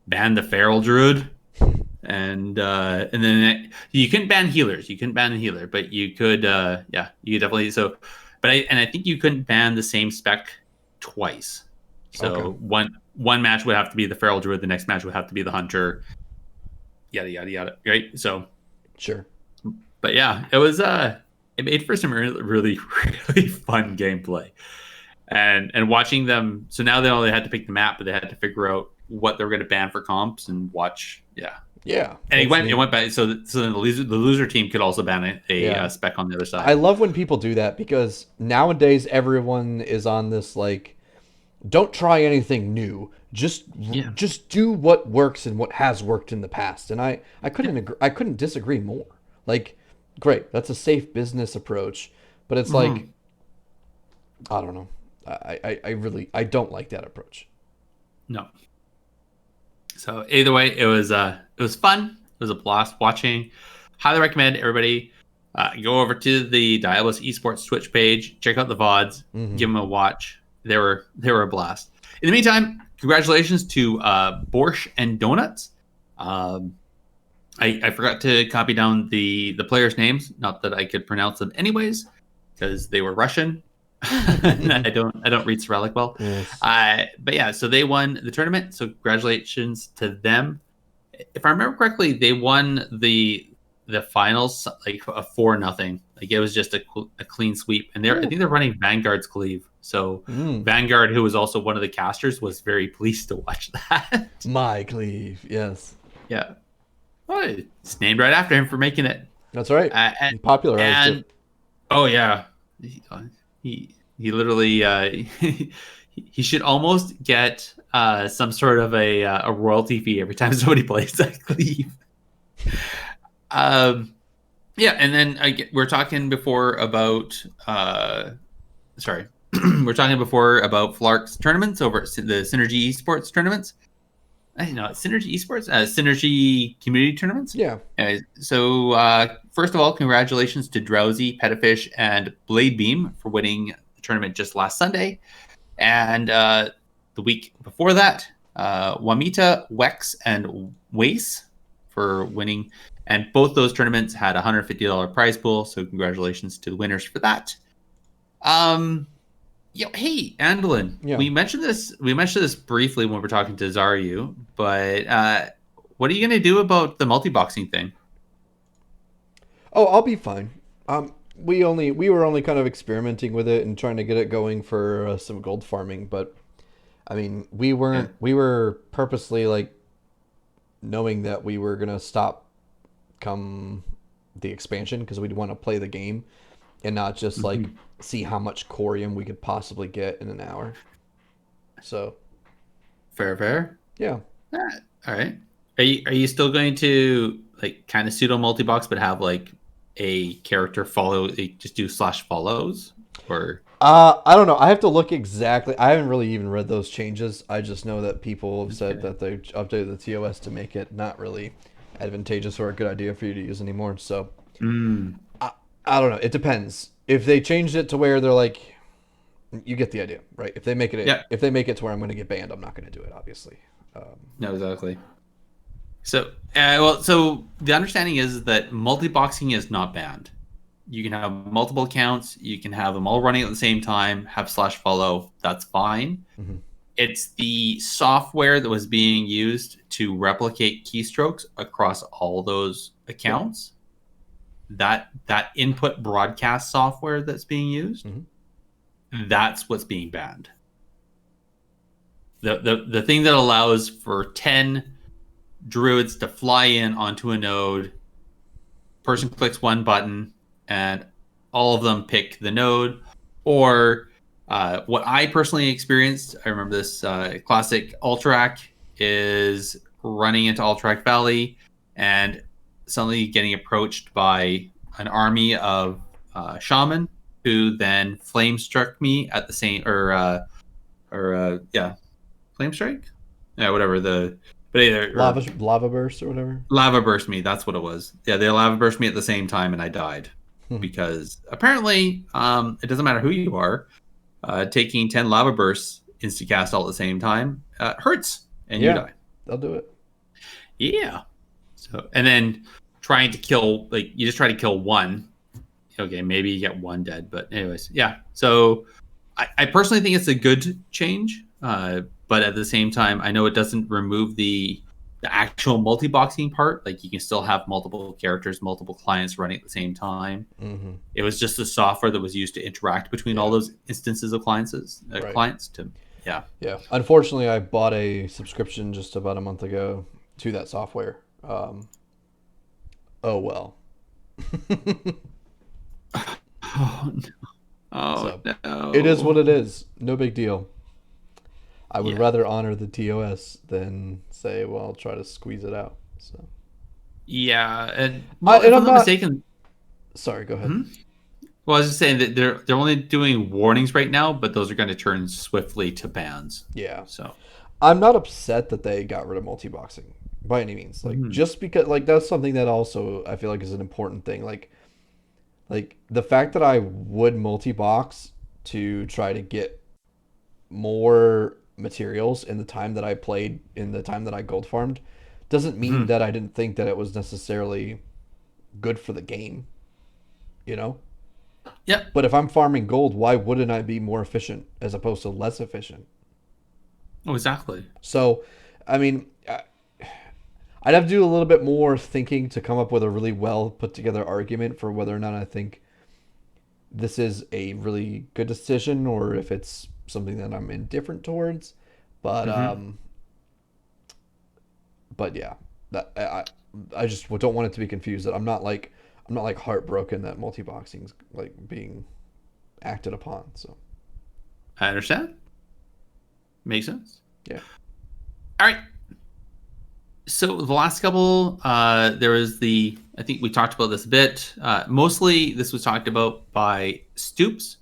ban the feral druid, and then you couldn't ban healers. You couldn't ban a healer, but you could. You could definitely. So, but I think you couldn't ban the same spec twice. So one match would have to be the feral druid. The next match would have to be the hunter. Yada yada yada. Right. So Sure. But yeah, it was it made for some really fun gameplay. And watching them, so now they only had to pick the map, but they had to figure out what they were going to ban for comps and watch. Yeah. And it went back. So then the loser team could also ban a spec on the other side. I love when people do that because nowadays everyone is on this like, don't try anything new. Just do what works and what has worked in the past. And I couldn't disagree more. Like, great, that's a safe business approach, but it's like, I don't know. I don't like that approach. No. So either way, it was fun. It was a blast watching. Highly recommend everybody go over to the Diablos Esports Twitch page, check out the VODs, give them a watch. They were a blast. In the meantime, congratulations to Borscht and Donuts. I forgot to copy down the players' names. Not that I could pronounce them anyways, because they were Russian. I don't read Cyrillic well. Yes. But yeah, so they won the tournament. So congratulations to them. If I remember correctly, they won the finals like a 4-0. Like it was just a clean sweep. And I think they're running Vanguard's cleave. So Vanguard, who was also one of the casters, was very pleased to watch that. My cleave, yes. Yeah. Well, it's named right after him for making it. That's right. And popularized it. Oh yeah. He literally he should almost get some sort of a royalty fee every time somebody plays that cleave. Yeah, and then we're talking before about we're talking before about Flark's tournaments over at the Synergy Esports tournaments. I know Synergy Esports, Synergy community tournaments. Yeah. Anyways, so first of all, congratulations to Drowsy, Pettifish, and Bladebeam for winning the tournament just last Sunday. And the week before that, Wamita, Wex, and Wace for winning. And both those tournaments had a $150 prize pool. So congratulations to the winners for that. Hey, Andallyn, we mentioned this briefly when we were talking to Xaryu, but what are you going to do about the multi-boxing thing? Oh, I'll be fine. We were only kind of experimenting with it and trying to get it going for some gold farming, but I mean, we were purposely like knowing that we were going to stop come the expansion because we'd want to play the game and not just like see how much corium we could possibly get in an hour. So fair. Yeah. All right. Are you still going to like kind of pseudo multi-box but have like a character follow, just do /follows or I don't know. I have to look exactly. I haven't really even read those changes. I just know that people have said that they updated the TOS to make it not really advantageous or a good idea for you to use anymore. So I don't know. It depends. If they changed it to where they're like, you get the idea, right? If they make it to where I'm going to get banned, I'm not going to do it, obviously. No, exactly. So, so the understanding is that multi-boxing is not banned. You can have multiple accounts. You can have them all running at the same time, have /follow. That's fine. It's the software that was being used to replicate keystrokes across all those accounts. That input broadcast software that's being used, that's what's being banned. The thing that allows for 10 druids to fly in onto a node, person clicks one button, and all of them pick the node. Or what I personally experienced, I remember this classic Alterac is running into Alterac Valley and suddenly getting approached by an army of shaman who then flame struck me at the same, or flame strike, yeah, whatever but either lava burst or whatever. lava burst me. That's what it was. Yeah, they lava burst me at the same time, and I died because apparently it doesn't matter who you are. Taking 10 lava bursts insta cast all at the same time hurts, and you die. They'll do it. Yeah. So and then trying to kill you just try to kill one. Okay, maybe you get one dead, but anyways, yeah. So I personally think it's a good change, but at the same time, I know it doesn't remove the actual multi-boxing part. Like you can still have multiple characters, multiple clients running at the same time. Mm-hmm. It was just the software that was used to interact between all those instances of clients to. Yeah. Unfortunately, I bought a subscription just about a month ago to that software. Oh well. Oh no. Oh So, no. It is what it is. No big deal. I would rather honor the TOS than say, well, I'll try to squeeze it out. So. Yeah, and and if I'm I'm not not mistaken. Sorry, go ahead. Well, I was just saying that they're only doing warnings right now, but those are going to turn swiftly to bans. Yeah. So I'm not upset that they got rid of multi-boxing by any means. Like just because that's something that also I feel like is an important thing. Like the fact that I would multi-box to try to get more materials in the time that I played, in the time that I gold farmed, doesn't mean that I didn't think that it was necessarily good for the game. You know? Yep. But if I'm farming gold, why wouldn't I be more efficient as opposed to less efficient? Oh, exactly. So, I mean, I'd have to do a little bit more thinking to come up with a really well put together argument for whether or not I think this is a really good decision or if it's something that I'm indifferent towards. But yeah, that I just don't want it to be confused that I'm not like heartbroken that multi-boxing's like being acted upon. So I understand. Makes sense. Yeah. All right. So the last couple, there was I think we talked about this a bit. Mostly this was talked about by Stoops.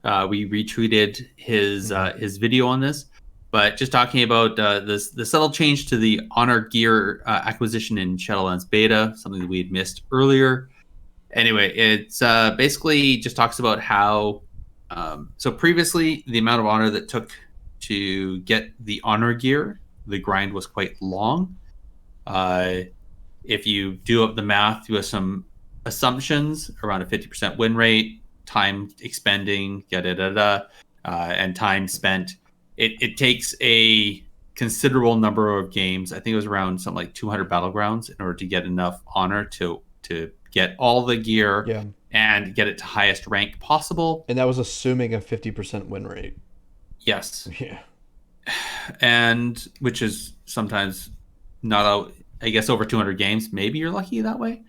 We retweeted his video on this, but just talking about the subtle change to the honor gear acquisition in Shadowlands beta, something that we had missed earlier. Anyway, it's basically just talks about how so previously the amount of honor that took to get the honor gear, the grind was quite long. If you do up the math, you have some assumptions around a 50% win rate, time expending, and time spent. It takes a considerable number of games. I think it was around something like 200 battlegrounds in order to get enough honor to get all the gear and get it to highest rank possible. And that was assuming a 50% win rate. Yes. Yeah. And which is sometimes not I guess over 200 games. Maybe you're lucky that way.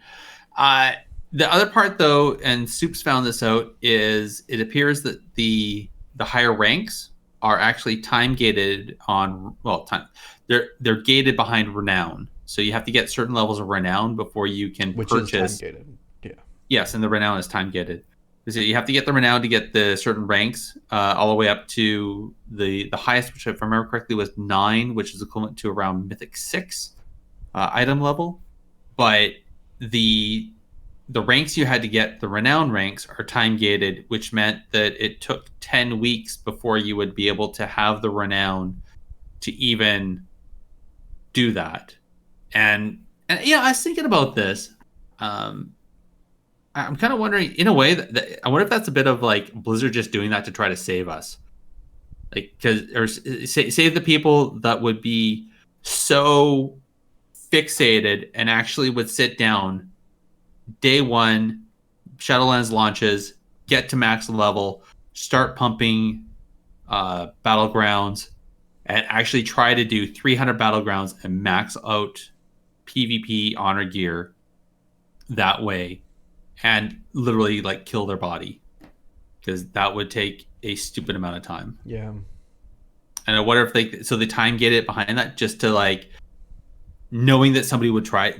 The other part, though, and Soups found this out, is it appears that the higher ranks are actually time gated on they're gated behind renown. So you have to get certain levels of renown before you can purchase. Which is time gated. Yeah. Yes, and the renown is time gated. So you have to get the renown to get the certain ranks all the way up to the highest, which if I remember correctly was 9, which is equivalent to around Mythic 6 item level. But the ranks you had to get, the renown ranks, are time gated, which meant that it took 10 weeks before you would be able to have the renown to even do that. And yeah, I was thinking about this. I'm kind of wondering, in a way, that I wonder if that's a bit of like Blizzard just doing that to try to save us, like save the people that would be so fixated and actually would sit down day one, Shadowlands launches, get to max level, start pumping battlegrounds, and actually try to do 300 battlegrounds and max out PvP honor gear that way, and literally like kill their body, because that would take a stupid amount of time. Yeah. And I wonder if they time gate it behind that, just to like knowing that some people would try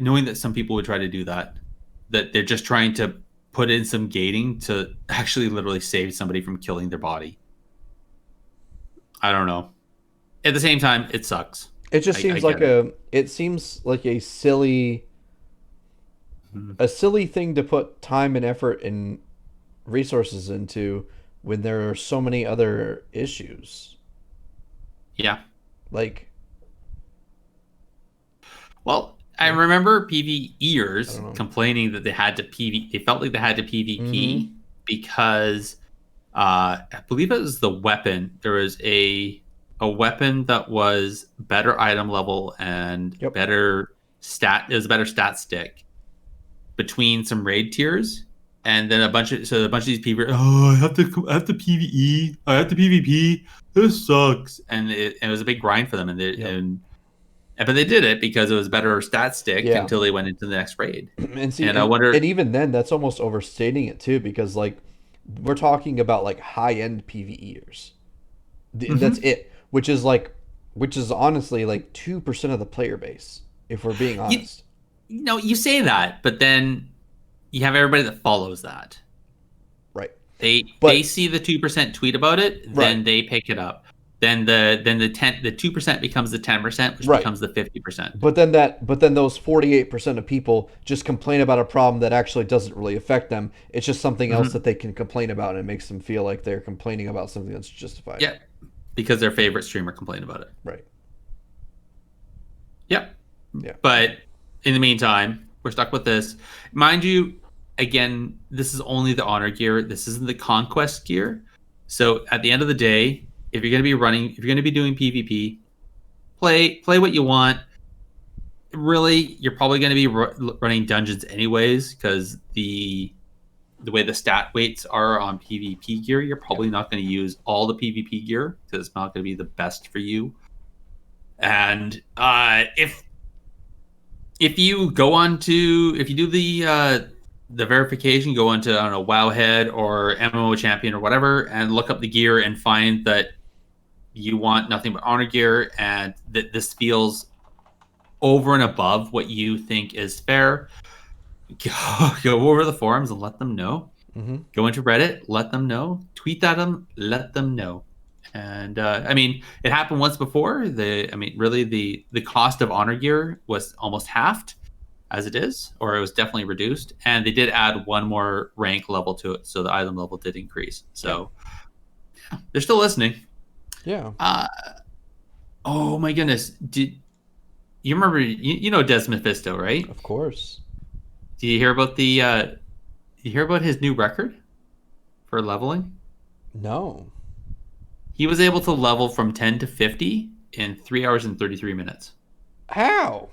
to do that they're just trying to put in some gating to actually literally save somebody from killing their body. I don't know. At the same time, it sucks. It just seems like it seems like a silly thing to put time and effort and resources into when there are so many other issues. Yeah. Like, well, I remember PvEers complaining that they felt like they had to PvP because I believe it was the weapon. There was a weapon that was better item level and better stat. It was a better stat stick between some raid tiers, and then a bunch of these people. Oh, I have to PvE. I have to PvP. This sucks, and it was a big grind for them. But they did it because it was better stat stick until they went into the next raid. And see, I wonder, and even then, that's almost overstating it too, because like we're talking about like high end PvEers. That's it, which is honestly like 2% of the player base, if we're being honest. You say that, but then you have everybody that follows that. Right. They see the 2% tweet about it, then they pick it up. Then the 2% becomes the 10%, which becomes the 50%. But then those 48% of people just complain about a problem that actually doesn't really affect them. It's just something else that they can complain about, and it makes them feel like they're complaining about something that's justified. Yeah, because their favorite streamer complained about it. Right. Yep. Yeah. But in the meantime, we're stuck with this. Mind you, again, this is only the honor gear. This isn't the conquest gear. So at the end of the day, if you're going to be doing PvP, play what you want. Really, you're probably going to be running dungeons anyways, because the way the stat weights are on PvP gear, you're probably not going to use all the PvP gear because it's not going to be the best for you. And if you do the verification, go onto, I don't know, Wowhead or MMO Champion or whatever, and look up the gear and find that you want nothing but honor gear, and that this feels over and above what you think is fair, go over the forums and let them know. Go into Reddit, let them know. Tweet at them, let them know. And I mean, it happened once before. Really, the cost of honor gear was almost halved as it is, or it was definitely reduced. And they did add one more rank level to it, so the item level did increase. So they're still listening. Yeah. Oh my goodness! Did you remember? You know Des Mephisto, right? Of course. Do you hear about his new record for leveling? No. He was able to level from 10 to 50 in 3 hours and 33 minutes. How?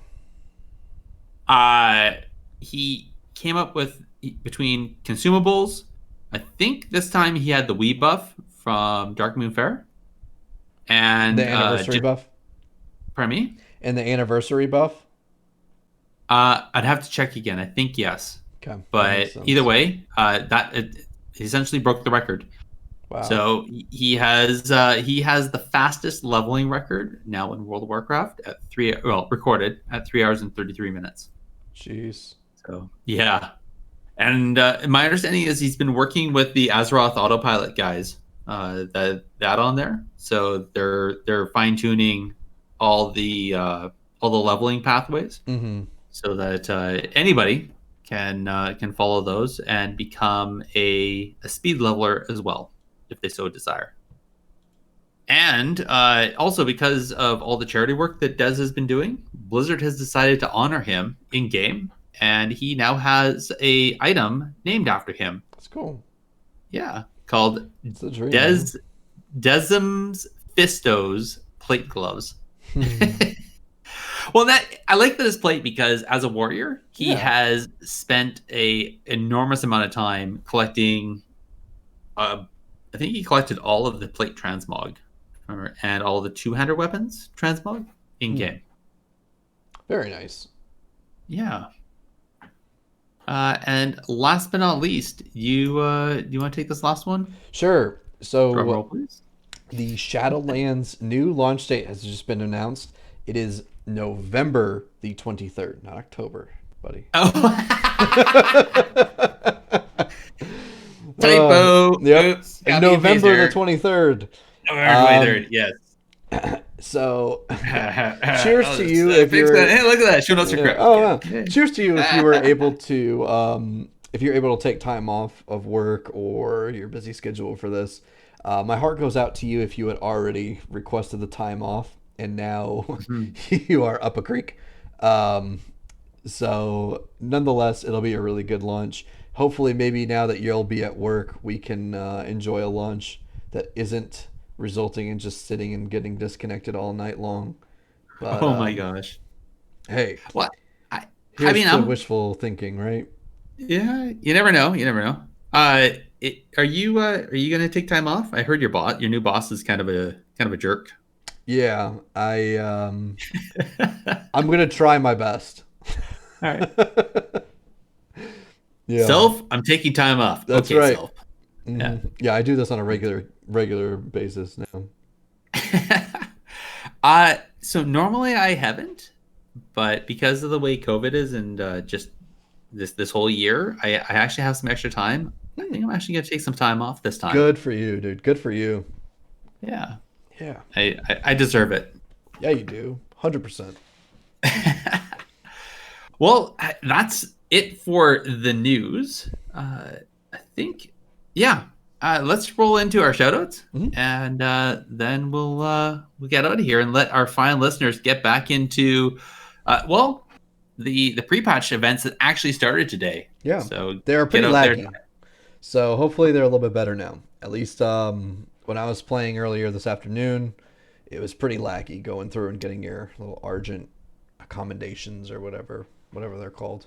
He came up with, between consumables, I think this time he had the Wii buff from Dark Moon Fair. And the anniversary buff? Pardon me? And the anniversary buff? I'd have to check again. I think yes. Okay. But either way, it essentially broke the record. Wow. So he has the fastest leveling record now in World of Warcraft at recorded at 3 hours and 33 minutes. Jeez. So yeah, and my understanding is he's been working with the Azeroth Autopilot guys. That on there, so they're fine tuning all the leveling pathways, so that anybody can follow those and become a speed leveler as well, if they so desire. And also, because of all the charity work that Des has been doing, Blizzard has decided to honor him in game, and he now has a item named after him. That's cool. Yeah, called Dream, Desm's Fistos plate gloves. Well, I like this plate because as a warrior, he has spent a enormous amount of time collecting. I think he collected all of the plate transmog, and all the two-hander weapons transmog in game. Very nice. Yeah. And last but not least, do you want to take this last one? Sure. So Drum roll, please. The Shadowlands new launch date has just been announced. It is November the 23rd, not October, buddy. Oh. Typo. Yep. Oops. Copy and paste November error. the 23rd. November 23rd. Yes. So, cheers I'll to just, you if fix you're. that. Hey, look at that. Show notes are Yeah. correct. Oh, Okay. wow. Cheers to you if you were able to if you're able to take time off of work or your busy schedule for this. My heart goes out to you if you had already requested the time off and now you are up a creek. So nonetheless, it'll be a really good lunch. Hopefully, maybe now that you'll be at work, we can enjoy a lunch that isn't resulting in just sitting and getting disconnected all night long. But, Oh my gosh. hey, What? I here's mean, to I'm wishful thinking, right? yeah. You never know. You never know. Are you gonna take time off? I heard your new boss is kind of a jerk. Yeah, I'm gonna try my best. All right. Yeah, Self, I'm taking time off. That's okay, right. Self. Mhm. Yeah, I do this on a regular basis now. So normally I haven't, but because of the way COVID is and just this whole year, I actually have some extra time. I think I'm actually gonna take some time off this time. Good for you, dude. Good for you. Yeah. Yeah. I deserve it. Yeah, you do. 100%. Well, that's it for the news. I think, yeah. Let's roll into our shoutouts, and then we'll get out of here and let our fine listeners get back into, the pre-patch events that actually started today. Yeah. So They're pretty get out there. laggy. So hopefully they're a little bit better now. At least when I was playing earlier this afternoon, it was pretty laggy going through and getting your little Argent accommodations or whatever they're called.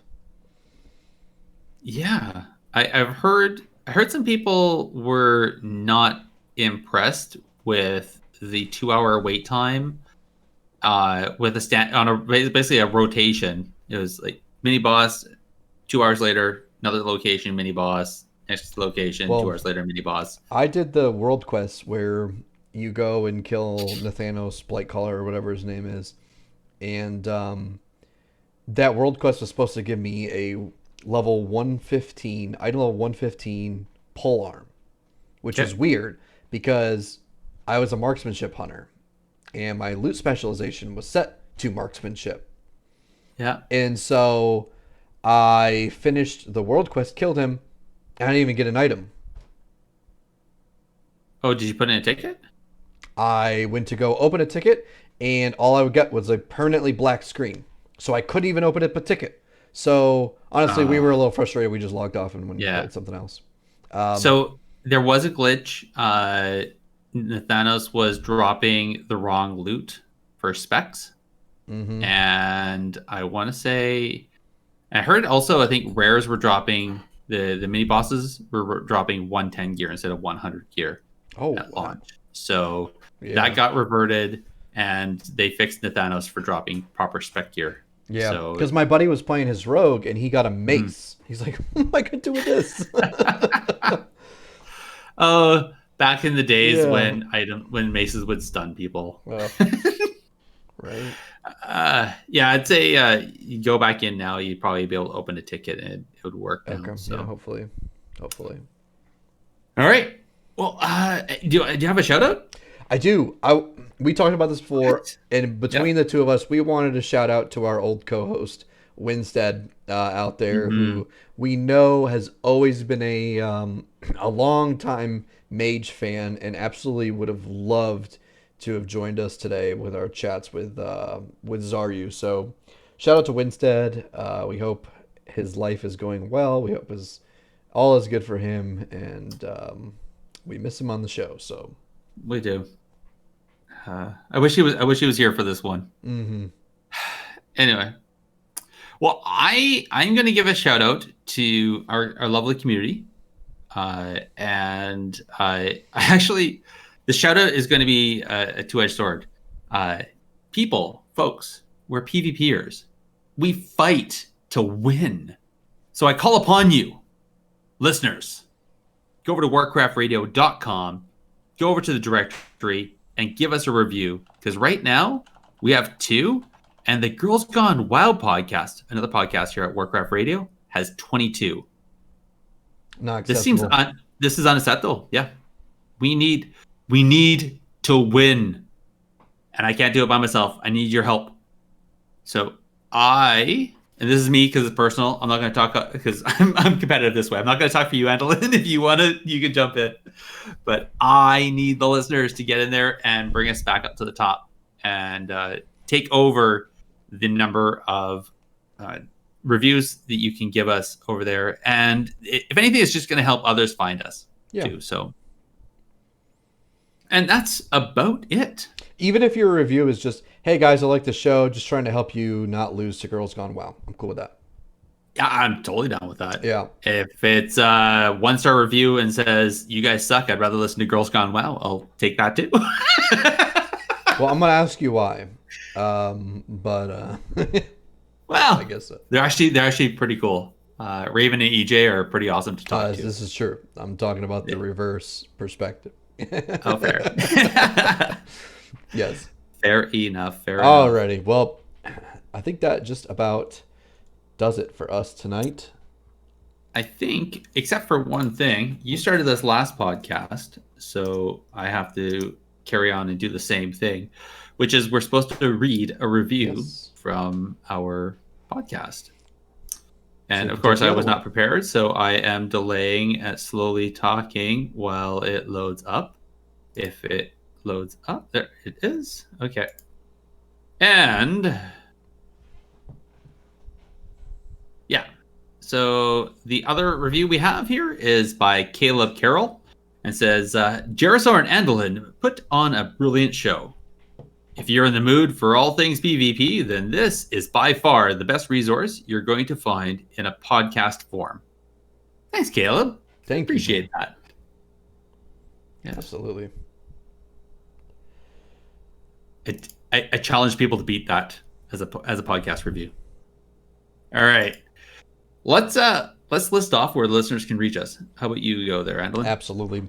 Yeah, I've heard some people were not impressed with the 2-hour wait time with basically a rotation. It was like mini boss, 2 hours later, another location, mini boss, next location, 2 hours later, mini boss. I did the world quest where you go and kill Nathanos Blightcaller or whatever his name is, and that world quest was supposed to give me a level 115, item level 115 pole arm, which is weird because I was a marksmanship hunter and my loot specialization was set to marksmanship. Yeah. And so I finished the world quest, killed him, and I didn't even get an item. Oh, did you put in a ticket? I went to go open a ticket and all I would get was a permanently black screen. So I couldn't even open up a ticket. So honestly, we were a little frustrated. We just logged off and went and played something else. So there was a glitch. Nathanos was dropping the wrong loot for specs. And I want to say, I heard also, I think rares were dropping, the mini bosses were dropping 110 gear instead of 100 gear at launch. So that got reverted and they fixed Nathanos for dropping proper spec gear. Yeah, because my buddy was playing his rogue and he got a mace. He's like, what am I going to do with this? Oh, back in the days when maces would stun people. Well, right. Yeah, I'd say you go back in now, you'd probably be able to open a ticket and it would work now. Okay, So. yeah, hopefully. All right. Well, do you have a shout out? I do. We talked about this before, and between the two of us, we wanted to shout out to our old co-host Winstead out there, who we know has always been a long time Mage fan and absolutely would have loved to have joined us today with our chats with Xaryu. So shout out to Winstead. We hope his life is going well. We hope all is good for him, and we miss him on the show. So we do. I wish he was here for this one. Anyway, well, I'm going to give a shout out to our lovely community, and I actually, the shout out is going to be a two-edged sword. Folks, we're PvPers. We fight to win. So I call upon you, listeners, go over to warcraftradio.com, go over to the directory, and give us a review. Because right now, we have 2, and the Girls Gone Wild podcast, another podcast here at Warcraft Radio, has 22. Not This acceptable. This is unacceptable. Yeah. We need to win. And I can't do it by myself. I need your help. So and this is me because it's personal. I'm not going to talk because I'm competitive this way. I'm not going to talk for you, Andallyn. If you want to, you can jump in. But I need the listeners to get in there and bring us back up to the top and take over the number of reviews that you can give us over there. And if anything, it's just going to help others find us too. So, and that's about it. Even if your review is just, hey guys, I like the show, just trying to help you not lose to Girls Gone Wild. I'm cool with that. Yeah, I'm totally down with that. Yeah. If it's a 1-star review and says, you guys suck, I'd rather listen to Girls Gone Wild, I'll take that too. Well, I'm going to ask you why. Well, I guess so. They're actually pretty cool. Raven and EJ are pretty awesome to talk to. This is true. I'm talking about the reverse perspective. Oh, fair. Yes. Fair enough. Alrighty. Well, I think that just about does it for us tonight. I think, except for one thing, you started this last podcast, so I have to carry on and do the same thing, which is we're supposed to read a review from our podcast. And of course, I was not prepared, so I am delaying at slowly talking while it loads up. If it loads up, there it is. Okay. And yeah. So the other review we have here is by Caleb Carroll and says, Gerissar and Andallyn put on a brilliant show. If you're in the mood for all things PvP, then this is by far the best resource you're going to find in a podcast form. Thanks, Caleb. Appreciate that. Yeah. Absolutely. I challenge people to beat that as a podcast review. All right. Let's list off where the listeners can reach us. How about you go there, Andallyn? Absolutely.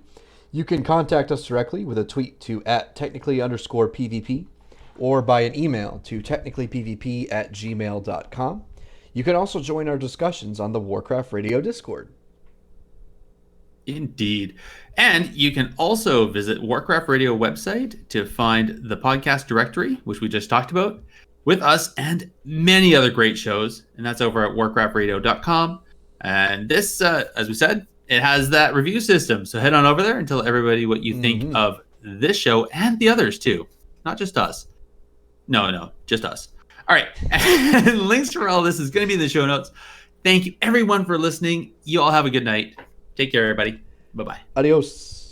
You can contact us directly with a tweet to @technically_PvP or by an email to technicallypvp@gmail.com. You can also join our discussions on the Warcraft Radio Discord. Indeed. And you can also visit Warcraft Radio website to find the podcast directory, which we just talked about, with us and many other great shows. And that's over at warcraftradio.com. And this, as we said, it has that review system. So head on over there and tell everybody what you think of this show and the others too. Not just us. No, just us. All right. And links for all this is going to be in the show notes. Thank you everyone for listening. You all have a good night. Take care, everybody. Bye-bye. Adios.